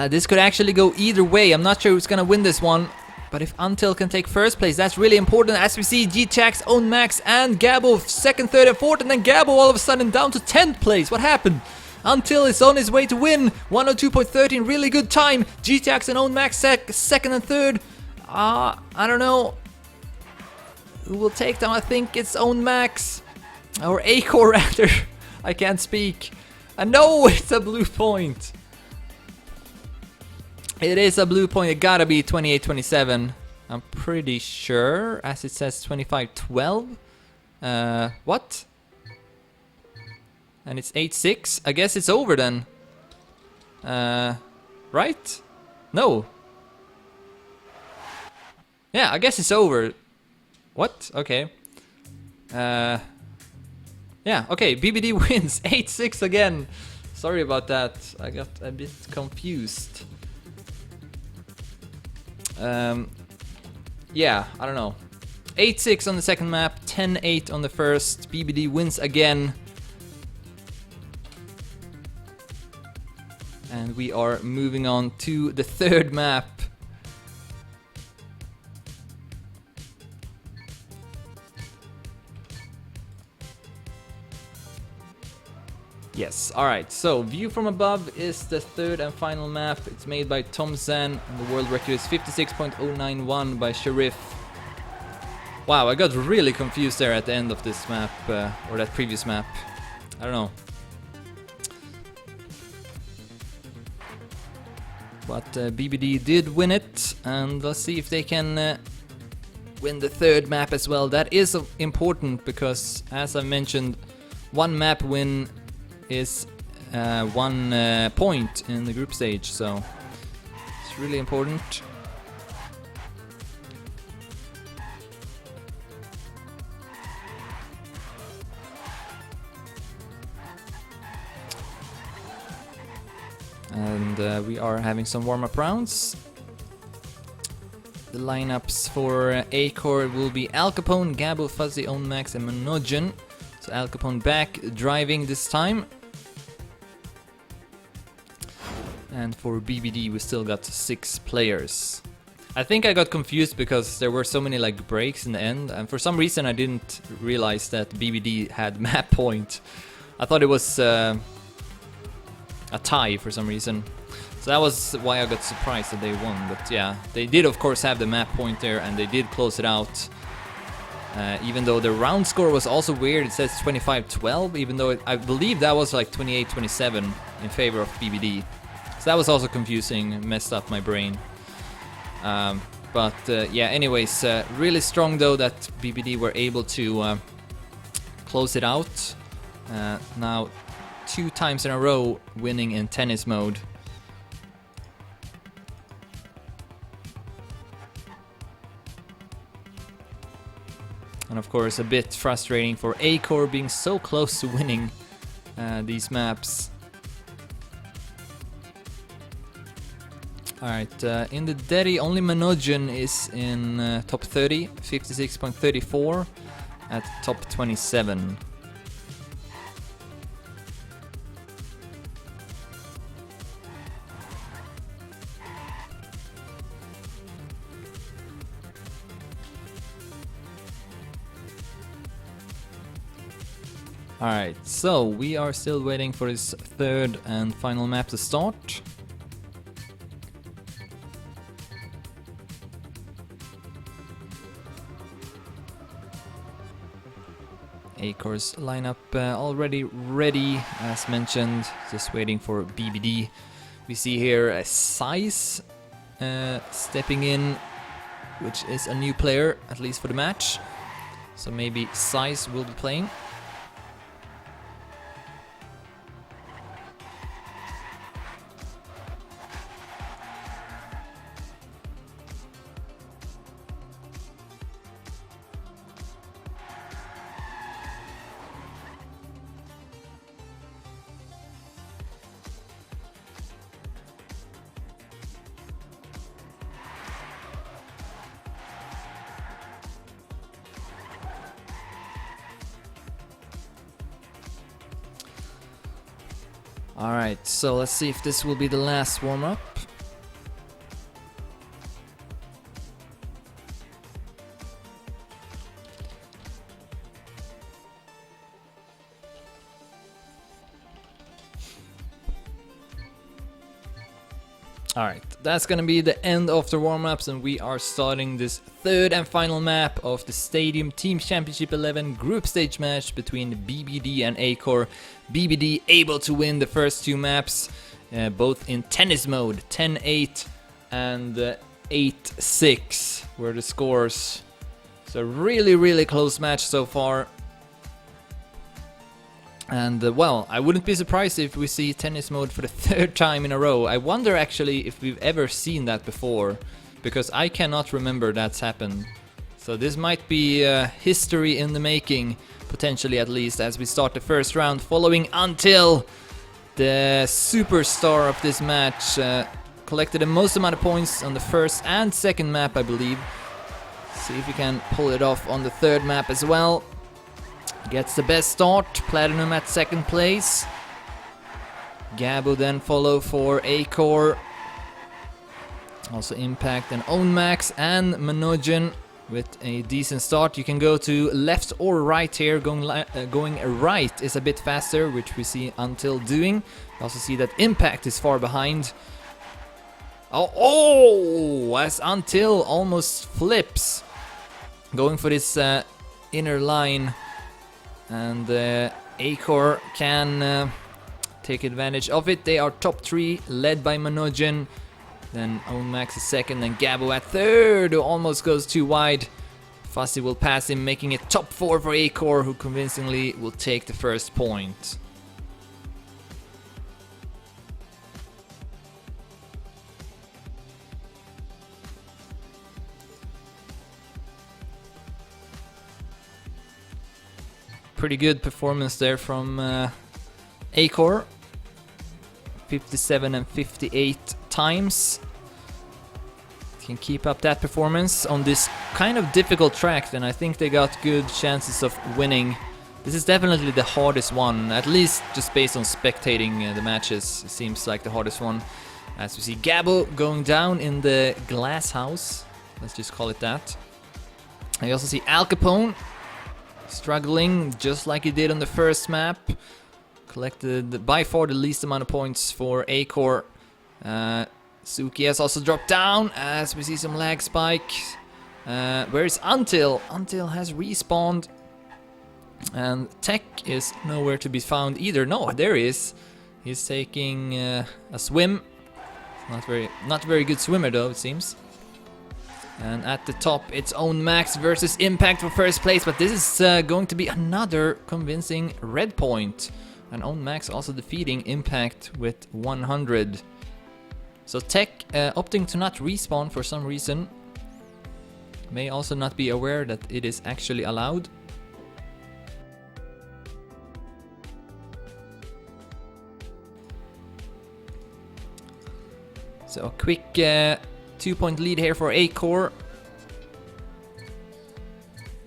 This could actually go either way. I'm not sure who's gonna win this one. But if Until can take first place, that's really important. As we see, GTX, Own Max, and Gabo second, third, and fourth. And then Gabo all of a sudden down to 10th place. What happened? Until is on his way to win. 102.13, really good time. GTX and Own Max second and third. I don't know who will take them. I think it's Own Max. Or acore rather. I can't speak. No, it's a blue point. It is a blue point. It gotta be 28-27. I'm pretty sure, as it says 25-12. What? And it's 8-6. I guess it's over then. Right? No. Yeah, I guess it's over. What? Okay. Yeah, okay, BBD wins 8-6 again. Sorry about that. I got a bit confused. Yeah, I don't know. 8-6 on the second map, 10-8 on the first. BBD wins again. And we are moving on to the third map. Yes, alright, so View from Above is the third and final map. It's made by Tom Zan, and the world record is 56.091 by Sharif. Wow, I got really confused there at the end of this map, or that previous map. I don't know. But BBD did win it, and let's see if they can win the third map as well. That is important because, as I mentioned, one map win is 1 point in the group stage, so it's really important. And we are having some warm-up rounds. The lineups for acore will be Al Capone, Gabo, Fuzzy, Own Max, and Manojan. So Al Capone back driving this time. And for BBD we still got 6 players. I think I got confused because there were so many like breaks in the end, and for some reason I didn't realize that BBD had map point. I thought it was a tie for some reason. So that was why I got surprised that they won. But yeah, they did of course have the map point there, and they did close it out. Even though the round score was also weird, it says 25-12, even though I believe that was like 28-27 in favor of BBD. So that was also confusing, messed up my brain. But yeah, anyways, really strong though that BBD were able to close it out. Now 2 times in a row winning in tennis mode. And of course a bit frustrating for acore being so close to winning these maps. Alright, in the Derry only Manojan is in top 30, 56.34 at top 27. Alright, so we are still waiting for this third and final map to start. Acore's lineup already ready, as mentioned, just waiting for BBD. We see here a Size stepping in which is a new player, at least for the match. So maybe Size will be playing. Alright, so let's see if this will be the last warm-up. Alright, that's gonna be the end of the warm-ups, and we are starting this third and final map of the Stadium Team Championship 11 group stage match between BBD and acore. BBD able to win the first two maps, both in tennis mode, 10-8 and 8-6 were the scores. So really close match so far. And well, I wouldn't be surprised if we see tennis mode for the third time in a row. I wonder actually if we've ever seen that before, because I cannot remember that's happened. So this might be history in the making, potentially at least, as we start the first round following Until. The superstar of this match collected the most amount of points on the first and second map, I believe. See if we can pull it off on the third map as well. Gets the best start, Platinum at second place. Gabo then follow for acore. Also Impact and Max and Manojin with a decent start. You can go to left or right here. Going right is a bit faster, which we see Until doing. Also see that Impact is far behind. Oh, as Until almost flips. Going for this inner line. And acore can take advantage of it. They are top 3, led by Manojin. Then Max is second, and Gabo at third, who almost goes too wide. Fuzzy will pass him, making it top 4 for acore, who convincingly will take the first point. Pretty good performance there from acore. 57 and 58 times. Can keep up that performance on this kind of difficult track, then I think they got good chances of winning. This is definitely the hardest one, at least just based on spectating the matches. It seems like the hardest one. As we see Gabo going down in the glass house. Let's just call it that. I also see Al Capone struggling, just like he did on the first map. Collected by far the least amount of points for acore. Suki has also dropped down, as we see some lag spike. Where is Until? Until has respawned. And Tech is nowhere to be found either. No, there he is. He's taking a swim. Not very good swimmer though, it seems. And at the top, it's Max versus Impact for first place, but this is going to be another convincing red point. And Max also defeating Impact with 100. So Tech opting to not respawn for some reason. May also not be aware that it is actually allowed. So a quick 2-point lead here for acore.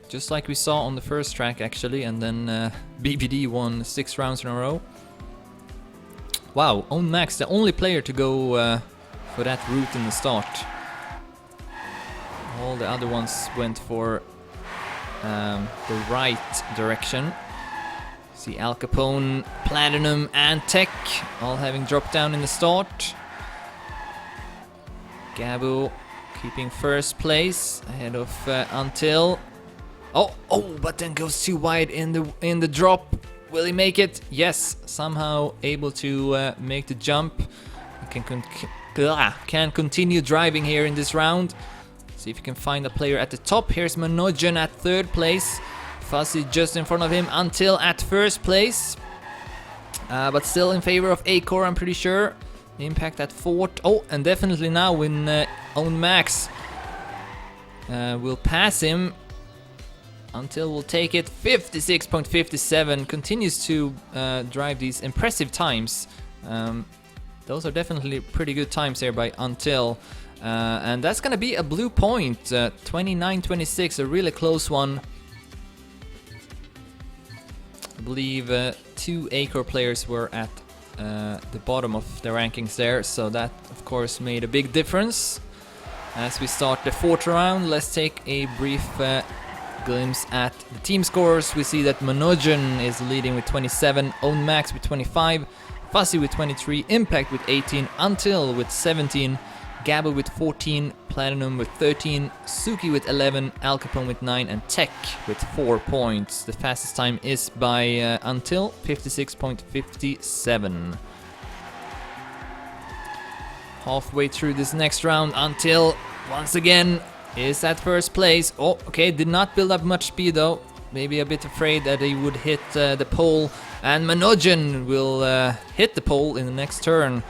Just like we saw on the first track actually, and then BBD won 6 rounds in a row. Wow, Max, the only player to go for that route in the start. All the other ones went for the right direction. See Al Capone, Platinum and Tech all having dropped down in the start. Gabo keeping first place ahead of Until. But then goes too wide in the drop. Will he make it? Yes, somehow able to make the jump. Can continue driving here in this round. See if you can find a player at the top. Here's Manojin at 3rd place. Fuzzy just in front of him. Until at 1st place. But still in favor of acore, I'm pretty sure. Impact at 4th. Oh, and definitely now when Own Max will pass him. Until will take it. 56.57. Continues to drive these impressive times. Those are definitely pretty good times here by Until. And that's gonna be a blue point. 29-26, a really close one. I believe 2 acore players were at the bottom of the rankings there, so that of course made a big difference. As we start the 4th round, let's take a brief glimpse at the team scores. We see that Manojin is leading with 27, Own Max with 25, Fuzzy with 23, Impact with 18, Until with 17, Gabo with 14, Platinum with 13, Suki with 11, Al Capone with 9, and Tech with 4 points. The fastest time is by Until, 56.57. Halfway through this next round, Until once again is at 1st place. Oh, okay, did not build up much speed though. Maybe a bit afraid that he would hit the pole. And Manojin will hit the pole in the next turn.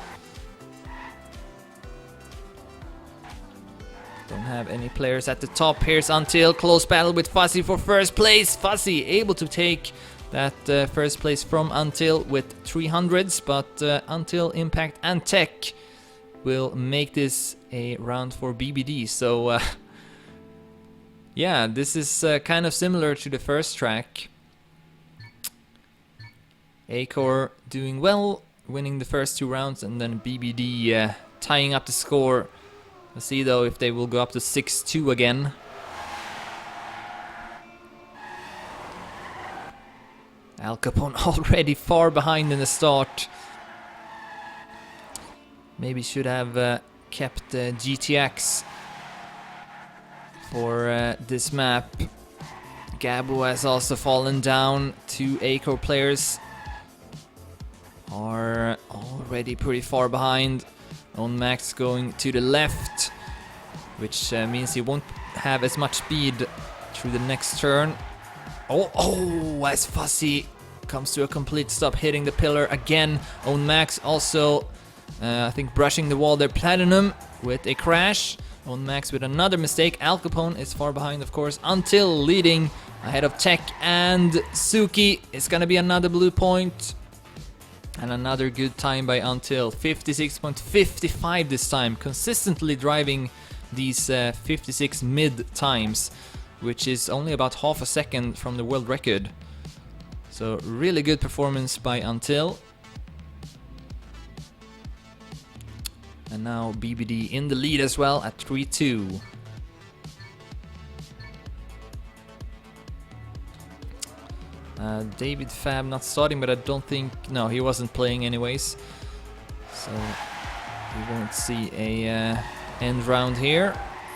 Don't have any players at the top. Here's Until, close battle with Fuzzy for 1st place. Fuzzy able to take that 1st place from Until with 300s, but Until, Impact and Tech will make this a round for BBD. So yeah, this is kind of similar to the first track. acore doing well, winning the first 2 rounds, and then BBD tying up the score. Let's see though if they will go up to 6-2 again. Al Capone already far behind in the start. Maybe should have kept GTX for this map. Gabo has also fallen down. 2 acore players are already pretty far behind. Own Max going to the left, which means he won't have as much speed through the next turn. Oh, as Fuzzy comes to a complete stop, hitting the pillar again. Own Max also, I think, brushing the wall there. Platinum with a crash. Own Max with another mistake. Al Capone is far behind, of course. Until leading ahead of Tech and Suki. It's gonna be another blue point. And another good time by Until. 56.55 this time. Consistently driving these 56 mid times, which is only about half a second from the world record. So really good performance by Until. And now BBD in the lead as well at 3-2. David Fab not starting, but I don't think... No, he wasn't playing anyways. So we won't see a end round here.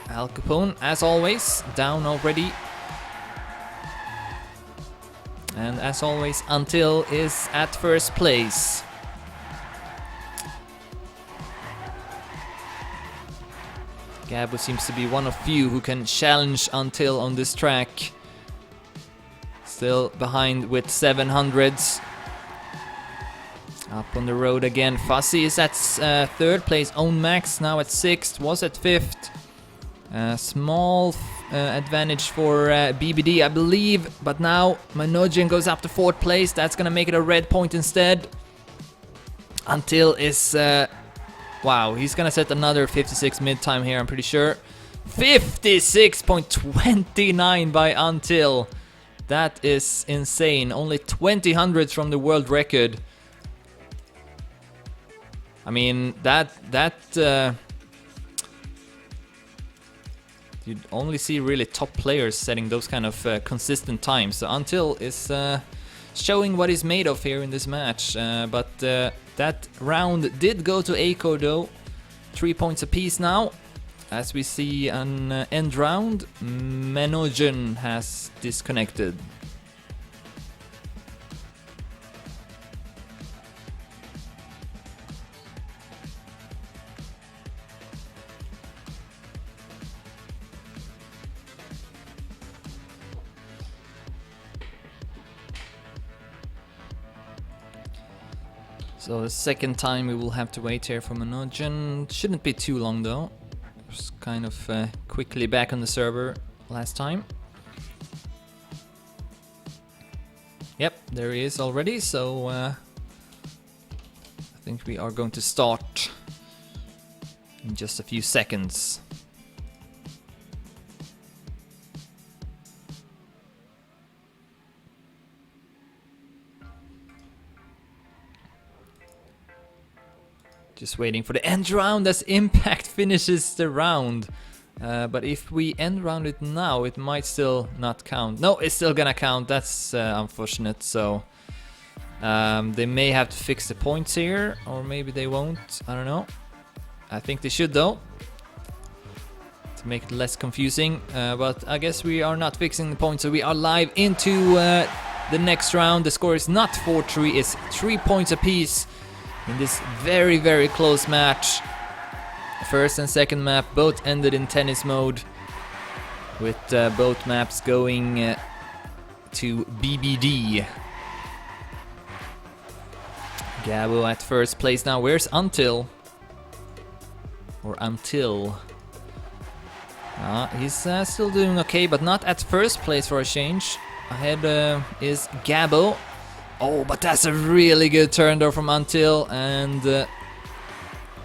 Al Capone, as always, down already. And as always, Until is at 1st place. Gabo seems to be one of few who can challenge Until on this track. Still behind with 700s. Up on the road again. Fuzzy is at 3rd place. Own Max now at 6th. Was at 5th. Small advantage for BBD, I believe. But now Manojin goes up to 4th place. That's gonna make it a red point instead. Until is... wow, he's gonna set another 56 mid time here, I'm pretty sure. 56.29 by Until. That is insane. Only 20 hundredths from the world record. I mean, you'd only see really top players setting those kind of consistent times. So Until is showing what he's made of here in this match. But that round did go to acore though. 3 points apiece now. As we see an end round, Manojin has disconnected. So the second time we will have to wait here for Manojin. Shouldn't be too long though. Just kind of quickly back on the server last time. Yep, there he is already, so I think we are going to start in just a few seconds. Just waiting for the end round as Impact finishes the round. But if we end round it now, it might still not count. No, it's still gonna count. That's unfortunate. So they may have to fix the points here, or maybe they won't. I don't know. I think they should though, to make it less confusing. But I guess we are not fixing the points, so we are live into the next round. The score is not 4-3, it's 3 points apiece in this very, very close match. First and second map both ended in tennis mode, with both maps going to BBD. Gabo at first place now. Where's Until? Or Until? He's still doing okay, but not at first place for a change. Ahead is Gabo. Oh, but that's a really good turn though from Until, and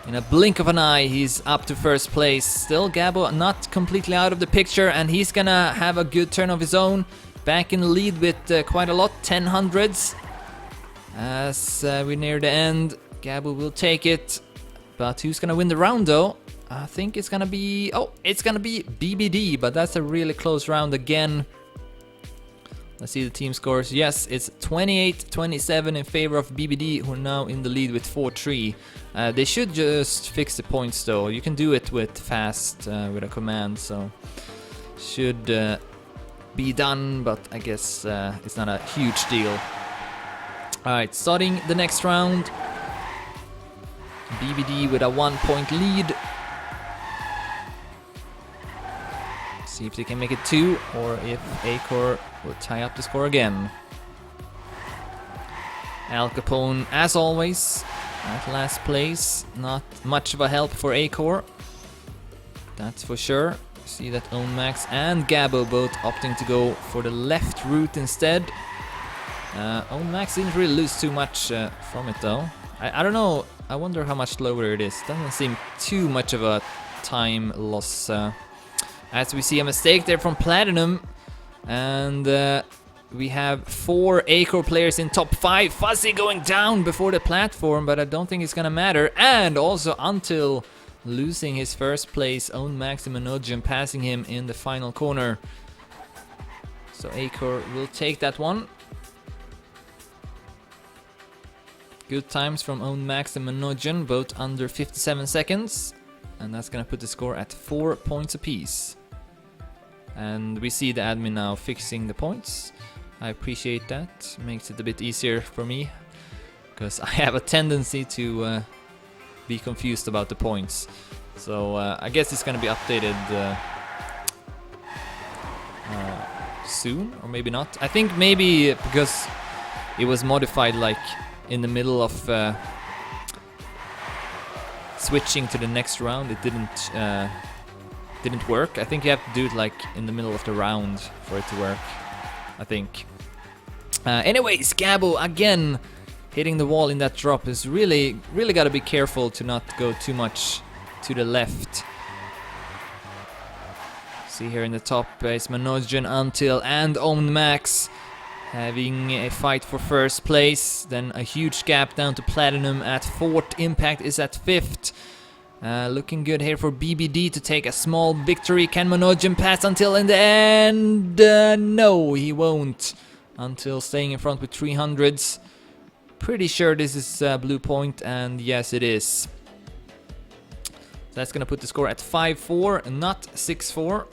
in a blink of an eye he's up to first place. Still Gabo not completely out of the picture, and he's gonna have a good turn of his own. Back in the lead with quite a lot, 10 hundreds. As we near the end, Gabo will take it. But who's gonna win the round though? I think it's gonna be... oh, it's gonna be BBD, but that's a really close round again. Let's see the team scores. Yes, it's 28-27 in favor of BBD, who are now in the lead with 4-3. They should just fix the points though. You can do it with fast, with a command, so should be done, but I guess it's not a huge deal. Alright, starting the next round. BBD with a 1-point lead. See if they can make it 2, or if acore will tie up the score again. Al Capone, as always, at last place. Not much of a help for acore, that's for sure. See that Max and Gabo both opting to go for the left route instead. Max didn't really lose too much from it though. I don't know, I wonder how much lower it is. Doesn't seem too much of a time loss. As we see a mistake there from Platinum, and we have 4 acore players in top 5. Fuzzy going down before the platform, but I don't think it's gonna matter. And also Until losing his first place, Max and Manojin passing him in the final corner. So acore will take that one. Good times from Max and Manojin, both under 57 seconds. And that's gonna put the score at 4 points apiece. And we see the admin now fixing the points. I appreciate that. Makes it a bit easier for me, because I have a tendency to be confused about the points. So I guess it's gonna be updated soon, or maybe not. I think maybe because it was modified like in the middle of switching to the next round, it didn't work. I think you have to do it like in the middle of the round for it to work, I think. Anyways, Gabo again hitting the wall in that drop. Is really gotta be careful to not go too much to the left. See here in the top is Manojin, Until and Max having a fight for first place. Then a huge gap down to Platinum at 4th. Impact is at 5th. Looking good here for BBD to take a small victory. Can Manojin pass Until in the end? No, he won't. Until staying in front with 300s. Pretty sure this is blue point, and yes it is. So that's gonna put the score at 5-4 and not 6-4.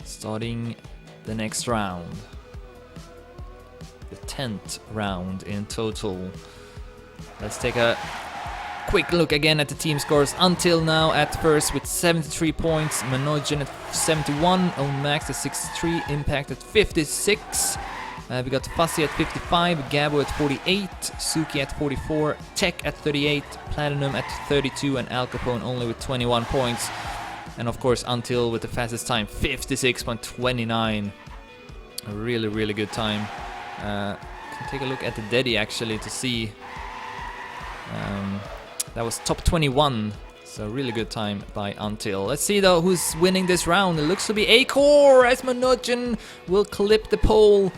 Starting the next round. The 10th round in total. Let's take a quick look again at the team scores. Until now at first with 73 points, Manojin at 71, Own Max at 63, Impact at 56. We got Fuzzy at 55, Gabo at 48, Suki at 44, Tech at 38, Platinum at 32, and Al Capone only with 21 points. And of course Until with the fastest time, 56.29. A really, really good time. Can take a look at the Deddy actually to see. That was top 21. So really good time by Until. Let's see though who's winning this round. It looks to be acore as Manojin will clip the pole.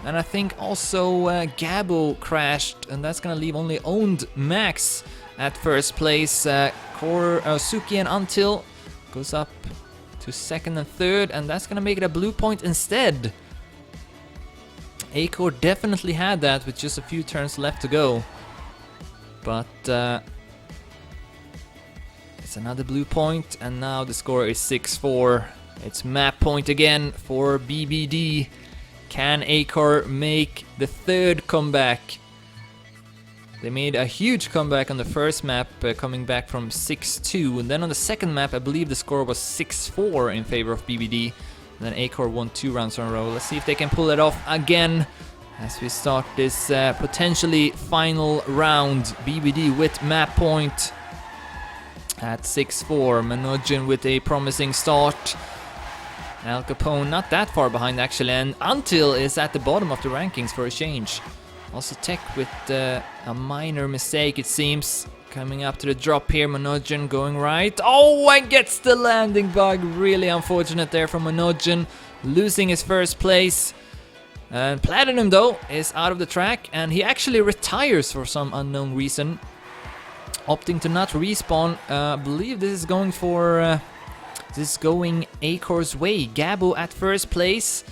And I think also Gabo crashed, and that's gonna leave only Owned Max at first place. Suki and Until goes up to second and third, and that's gonna make it a blue point instead. acore definitely had that with just a few turns left to go. But it's another blue point, and now the score is 6-4. It's map point again for BBD. Can acore make the third comeback? They made a huge comeback on the first map, coming back from 6-2. And then on the second map, I believe the score was 6-4 in favor of BBD. And then acore won 2 rounds in a row. Let's see if they can pull it off again as we start this potentially final round. BBD with map point at 6-4. Manojin with a promising start. Al Capone not that far behind actually, and Until is at the bottom of the rankings for a change. Also Tech with a minor mistake it seems. Coming up to the drop here, Manojin going right. Oh, and gets the landing bug. Really unfortunate there from Manojin, losing his first place. And Platinum though is out of the track, and he actually retires for some unknown reason. Opting to not respawn. I believe this is going for... This is going acore's way. Gabo at first place.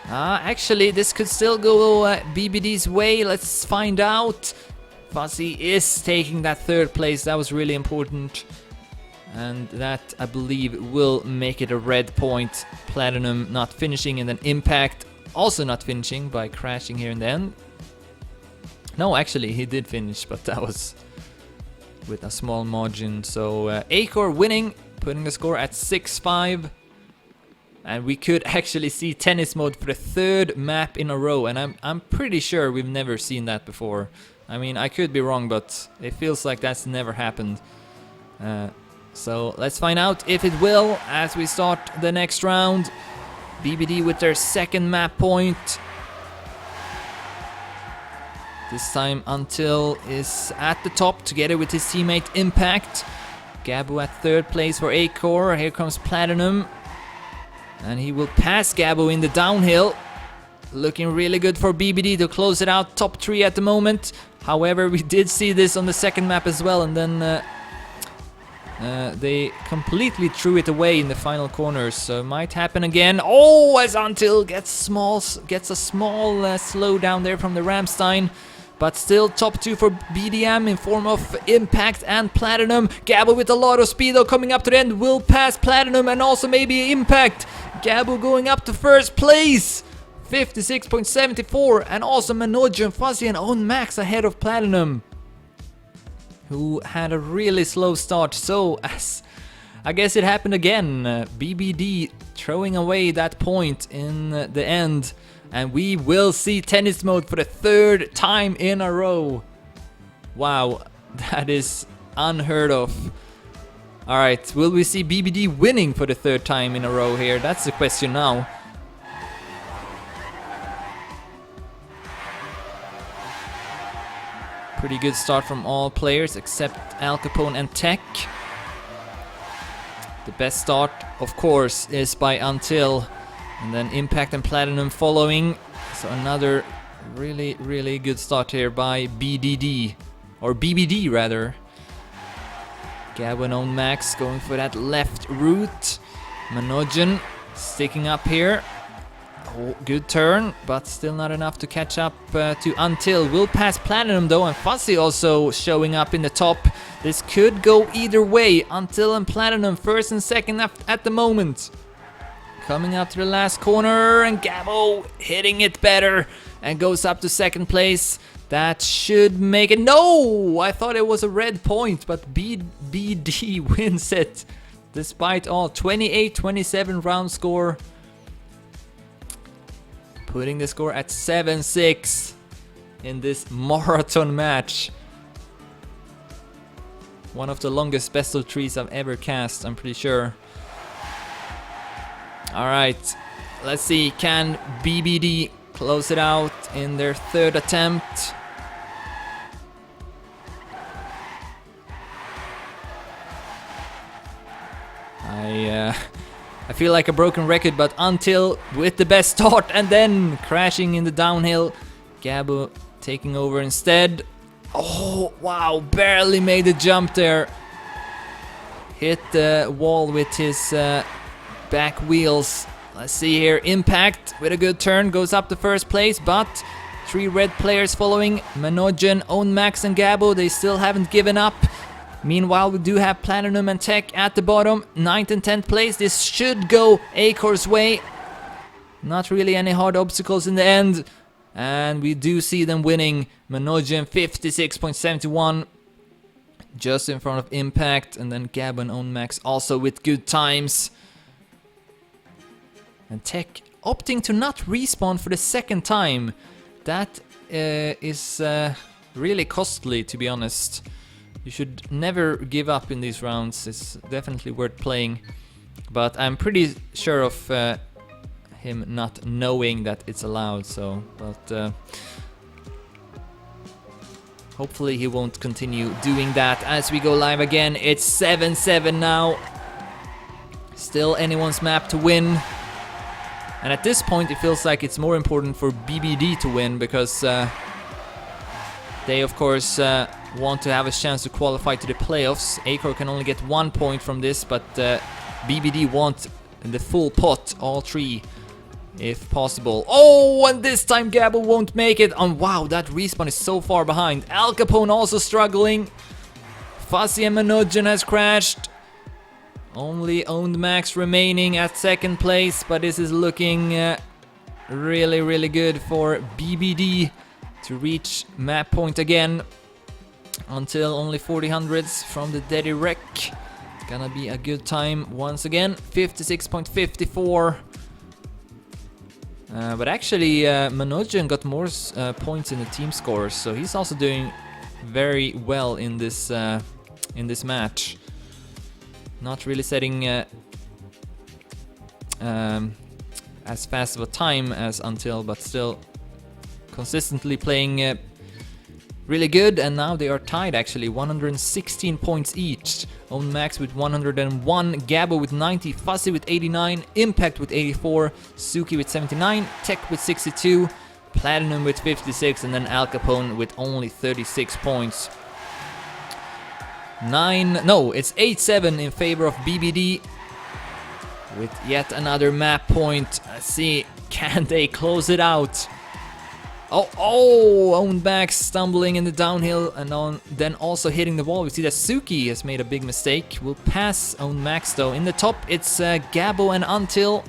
Actually, this could still go BBD's way. Let's find out. Fuzzy is taking that third place. That was really important. And that, I believe, will make it a red point. Platinum not finishing, and then Impact also not finishing by crashing here in the end. No, actually, he did finish, but that was with a small margin. So, acore winning, putting the score at 6-5. And we could actually see tennis mode for the third map in a row. And I'm pretty sure we've never seen that before. I mean, I could be wrong, but it feels like that's never happened. So let's find out if it will as we start the next round. BBD with their second map point. This time Until is at the top together with his teammate Impact. Gabo at third place for acore. Here comes Platinum. And he will pass Gabo in the downhill. Looking really good for BBD to close it out. Top 3 at the moment. However, we did see this on the second map as well. And then they completely threw it away in the final corners. So it might happen again. Oh, as Until gets a small slowdown there from the Ramstein. But still top 2 for BDM in form of Impact and Platinum. Gabo with a lot of speed though coming up to the end will pass Platinum and also maybe Impact. Gabo going up to first place. 56.74, and also Manojin, Fuzzy and Own Max ahead of Platinum, who had a really slow start. So as I guess it happened again, BBD throwing away that point in the end. And we will see tennis mode for the third time in a row. Wow, that is unheard of. Alright, will we see BBD winning for the third time in a row here? That's the question now. Pretty good start from all players except Al Capone and Tech. The best start, of course, is by Until. And then Impact and Platinum following. So another really, really good start here by BDD. Or BBD rather. Gabo and Own Max going for that left route. Manojin sticking up here. Oh, good turn, but still not enough to catch up to Until. Will pass Platinum though, and Fuzzy also showing up in the top. This could go either way. Until and Platinum first and second at the moment. Coming up to the last corner, and Gabo hitting it better. and goes up to second place. That should make it. No! I thought it was a red point, but BBD wins it. Despite all, 28-27 round score. Putting the score at 7-6 in this marathon match. One of the longest best of threes I've ever cast, I'm pretty sure. Alright, let's see, can BBD close it out in their third attempt? I feel like a broken record, but Until with the best start and then crashing in the downhill. Gabo taking over instead. Oh, wow, barely made the jump there. Hit the wall with his back wheels. Let's see here, Impact with a good turn, goes up to first place, but 3 red players following. Manojan, Max and Gabo, they still haven't given up. Meanwhile, we do have Platinum and Tech at the bottom, 9th and 10th place. This should go Acore's way. Not really any hard obstacles in the end. And we do see them winning. Manojan 56.71. Just in front of Impact. And then Gab and Max also with good times. And Tech opting to not respawn for the second time. That is really costly, to be honest. You should never give up in these rounds. It's definitely worth playing. But I'm pretty sure of him not knowing that it's allowed, so... But hopefully he won't continue doing that as we go live again. It's 7-7 now. Still anyone's map to win. And at this point it feels like it's more important for BBD to win, because they of course want to have a chance to qualify to the playoffs. Acore can only get 1 point from this, but BBD want the full pot, all 3, if possible. Oh, and this time Gabo won't make it. And wow, that respawn is so far behind. Al Capone also struggling. Fuzzy and Manojan has crashed. Only Owned Max remaining at second place, but this is looking really good for BBD to reach map point again. Until only 40 hundredths from the Daddy Wreck. Gonna be a good time once again. 56.54. But actually Manojan got more points in the team scores, so he's also doing very well in this match. Not really setting as fast of a time as Until, but still consistently playing really good. And now they are tied actually, 116 points each. Own Max with 101, Gabo with 90, Fuzzy with 89, Impact with 84, Suki with 79, Tech with 62, Platinum with 56, and then Al Capone with only 36 points. It's 8-7 in favor of BBD with yet another map point. Let's see, can they close it out? Oh, Own Max stumbling in the downhill and then also hitting the wall. We see that Suki has made a big mistake. Will pass Own Max though. In the top, it's Gabo and Until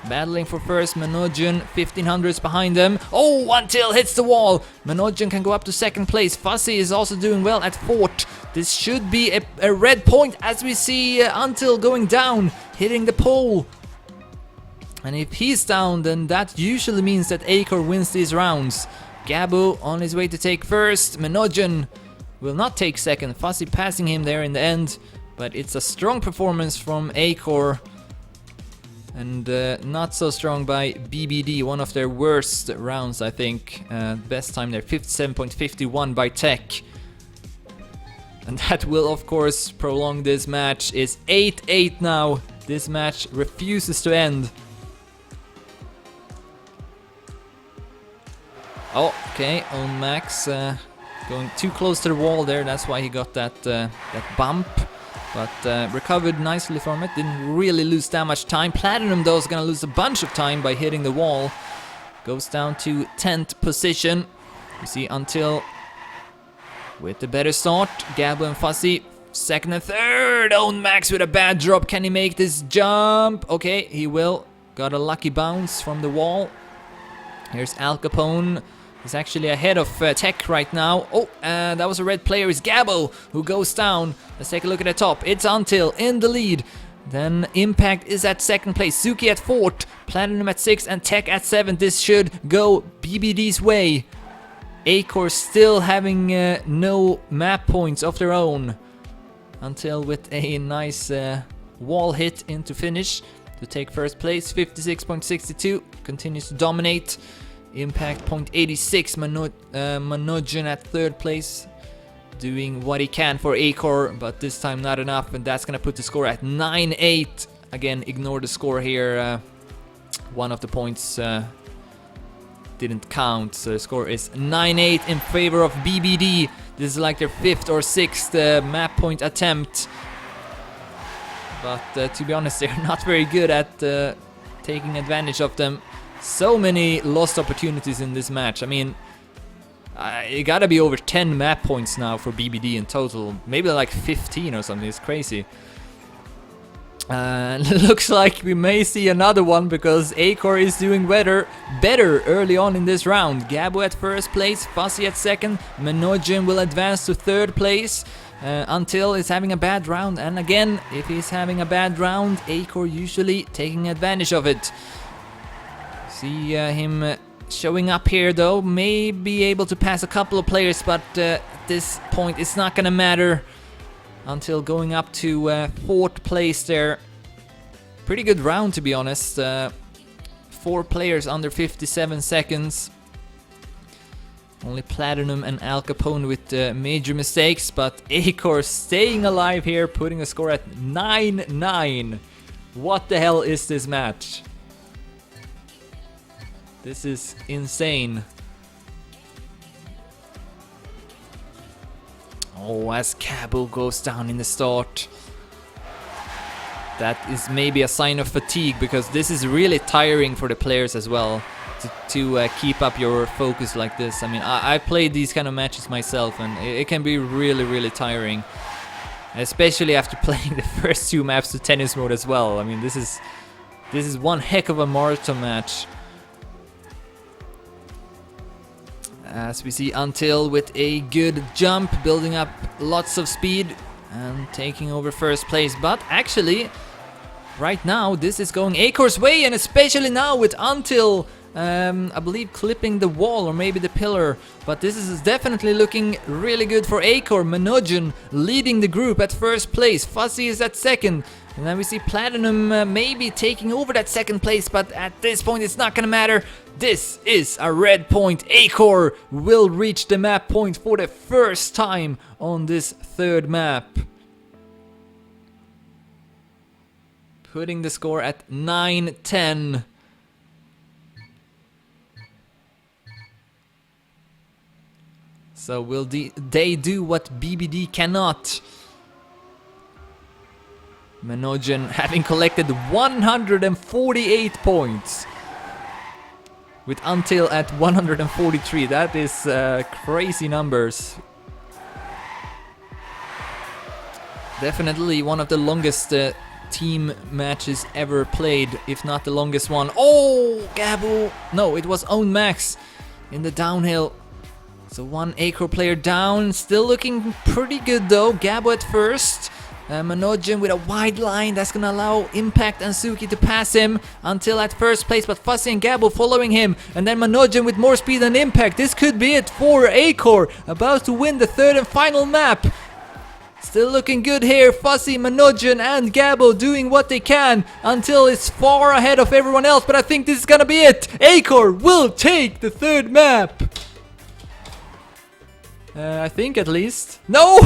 battling for first. Manojan, 1500s behind them. Oh, Until hits the wall. Manojan can go up to second place. Fuzzy is also doing well at fourth. This should be a red point as we see Until going down, hitting the pole. And if he's down, then that usually means that Acore wins these rounds. Gabo on his way to take first. Manojan will not take second. Fuzzy passing him there in the end. But it's a strong performance from Acore. And not so strong by BBD. One of their worst rounds, I think. Best time there, 57.51 by Tech. And that will, of course, prolong this match. It's 8-8 now. This match refuses to end. Oh, okay, Own Max going too close to the wall there, that's why he got that bump. But recovered nicely from it, didn't really lose that much time. Platinum though is gonna lose a bunch of time by hitting the wall. Goes down to 10th position. You see Until with the better start. Gabo and Fuzzy, second and third. Own Max with a bad drop, can he make this jump? Okay, he will. Got a lucky bounce from the wall. Here's Al Capone. He's actually ahead of Tech right now. Oh, that was a red player. It's Gabo who goes down. Let's take a look at the top. It's Until in the lead. Then Impact is at second place. Suki at fourth. Platinum at sixth and Tech at seventh. This should go BBD's way. acore still having no map points of their own. Until with a nice wall hit into finish to take first place. 56.62. Continues to dominate. Impact 0.86, Manojin at third place, doing what he can for acore, but this time not enough, and that's gonna put the score at 9-8. Again, ignore the score here. One of the points didn't count, so the score is 9-8 in favor of BBD. This is like their fifth or sixth map point attempt, but to be honest, they're not very good at taking advantage of them. So many lost opportunities in this match. I mean, it gotta be over 10 map points now for BBD in total. Maybe like 15 or something. It's crazy. Looks like we may see another one because acore is doing better early on in this round. Gabo at first place, Fuzzy at second. Manojin will advance to third place. Until is having a bad round. And again, if he's having a bad round, acore usually taking advantage of it. See him showing up here though, may be able to pass a couple of players, but at this point it's not gonna matter. Until going up to fourth place there. Pretty good round to be honest. 4 players under 57 seconds. Only Platinum and Al Capone with major mistakes, but acore staying alive here, putting a score at 9-9. What the hell is this match? This is insane. Oh, as Gabo goes down in the start. That is maybe a sign of fatigue, because this is really tiring for the players as well. To keep up your focus like this. I mean, I played these kind of matches myself, and it can be really, really tiring. Especially after playing the first 2 maps to tennis mode as well. I mean, this is one heck of a marathon match. As we see Until with a good jump, building up lots of speed and taking over first place. But actually, right now, this is going acore's way, and especially now with Until, I believe, clipping the wall or maybe the pillar. But this is definitely looking really good for acore. Manojin leading the group at first place. Fuzzy is at second. And then we see Platinum maybe taking over that second place, but at this point it's not gonna matter. This is a red point. acore will reach the map point for the first time on this third map. Putting the score at 9-10. So will they do what BBD cannot? Manojin having collected 148 points. With Until at 143. That is crazy numbers. Definitely one of the longest team matches ever played, if not the longest one. Oh, Gabo! No, it was Own Max in the downhill. So one acore player down. Still looking pretty good though. Gabo at first. Manojin with a wide line that's gonna allow Impact and Suki to pass him. Until at first place, but Fuzzy and Gabo following him, and then Manojin with more speed than Impact. This could be it for acore, about to win the third and final map. Still looking good here. Fuzzy, Manojin and Gabo doing what they can. Until is far ahead of everyone else, but I think this is gonna be it. acore will take the third map. I think at least. No!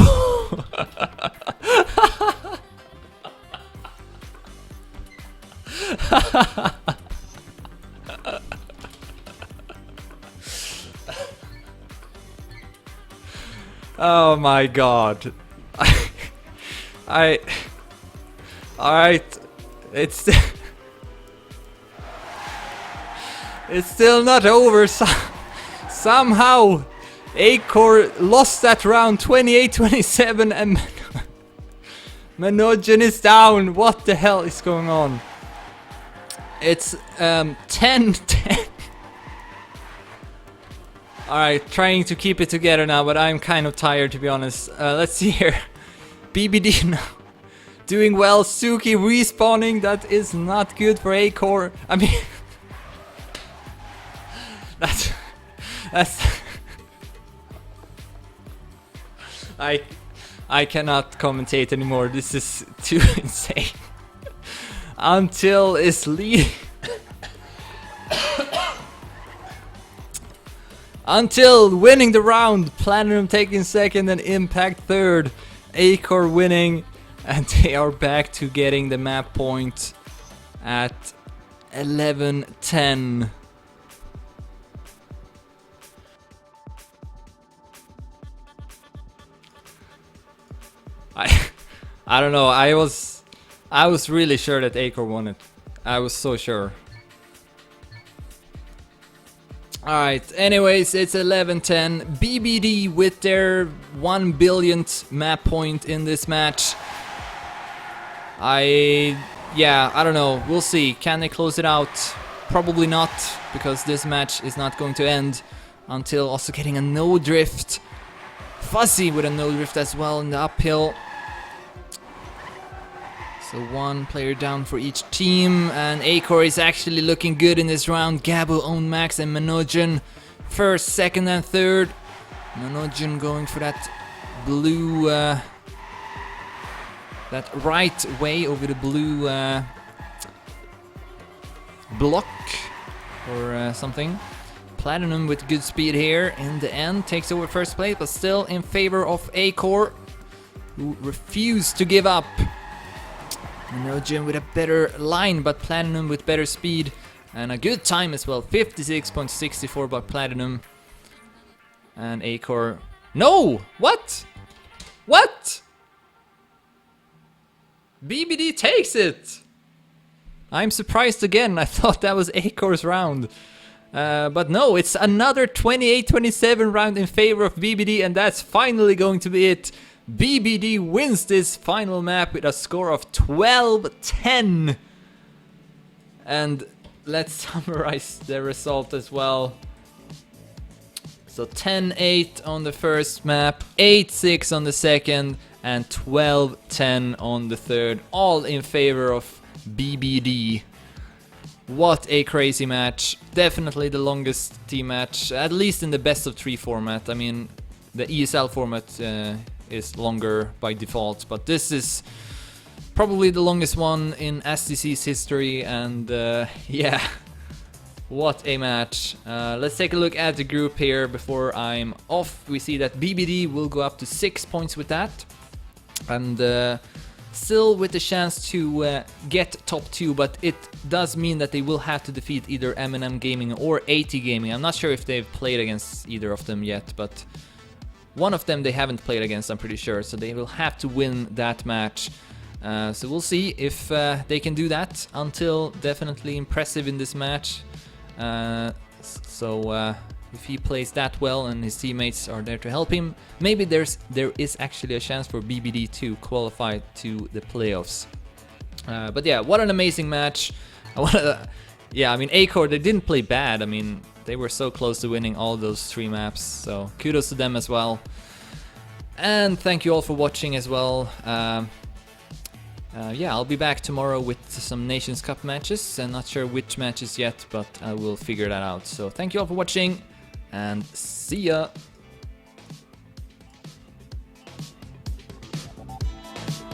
Oh my god. Alright. It's still not over. Somehow acore lost that round 28-27 and Manojin is down. What the hell is going on? It's 10-10. Alright, trying to keep it together now, but I'm kind of tired, to be honest. Let's see here. BBD now. Doing well. Suki respawning. That is not good for acore. I mean... that's... I cannot commentate anymore. This is too insane. Until is leading. Until winning the round. Platinum taking second and Impact third. Acore winning. And they are back to getting the map point at 11-10. I don't know. I was really sure that Acore won it. I was so sure. Alright, anyways, it's 11-10. BBD with their 1 billionth map point in this match. Yeah, I don't know. We'll see. Can they close it out? Probably not, because this match is not going to end until also getting a no drift. Fuzzy with a no drift as well in the uphill. So one player down for each team, and acore is actually looking good in this round. Gabo, Own Max and Manojin first, second and third. Manojin going for that blue, that right way over the blue block or something. Platinum with good speed here in the end takes over first place, but still in favor of acore, who refuse to give up. Manojin with a better line, but Platinum with better speed and a good time as well. 56.64 by Platinum. And acore. No! What? What? BBD takes it! I'm surprised again. I thought that was acore's round. But no, it's another 28-27 round in favor of BBD, and that's finally going to be it. BBD wins this final map with a score of 12-10. And let's summarize the result as well. So 10-8 on the first map, 8-6 on the second, and 12-10 on the third. All in favor of BBD. What a crazy match. Definitely the longest team match, at least in the best of 3 format. I mean, the ESL format is longer by default, but this is probably the longest one in STC's history, and yeah, what a match. Let's take a look at the group here before I'm off. We see that BBD will go up to 6 points with that, and still with the chance to get top 2, but it does mean that they will have to defeat either M&M Gaming or AT Gaming. I'm not sure if they've played against either of them yet, but one of them they haven't played against, I'm pretty sure, so they will have to win that match. So we'll see if they can do that. Until definitely impressive in this match. If he plays that well and his teammates are there to help him, maybe there is actually a chance for BBD to qualify to the playoffs. But yeah, what an amazing match. Yeah, I mean, acore, they didn't play bad. I mean, they were so close to winning all those 3 maps, so kudos to them as well. And thank you all for watching as well. Yeah, I'll be back tomorrow with some Nations Cup matches, and not sure which matches yet, but I will figure that out. So thank you all for watching, and see ya!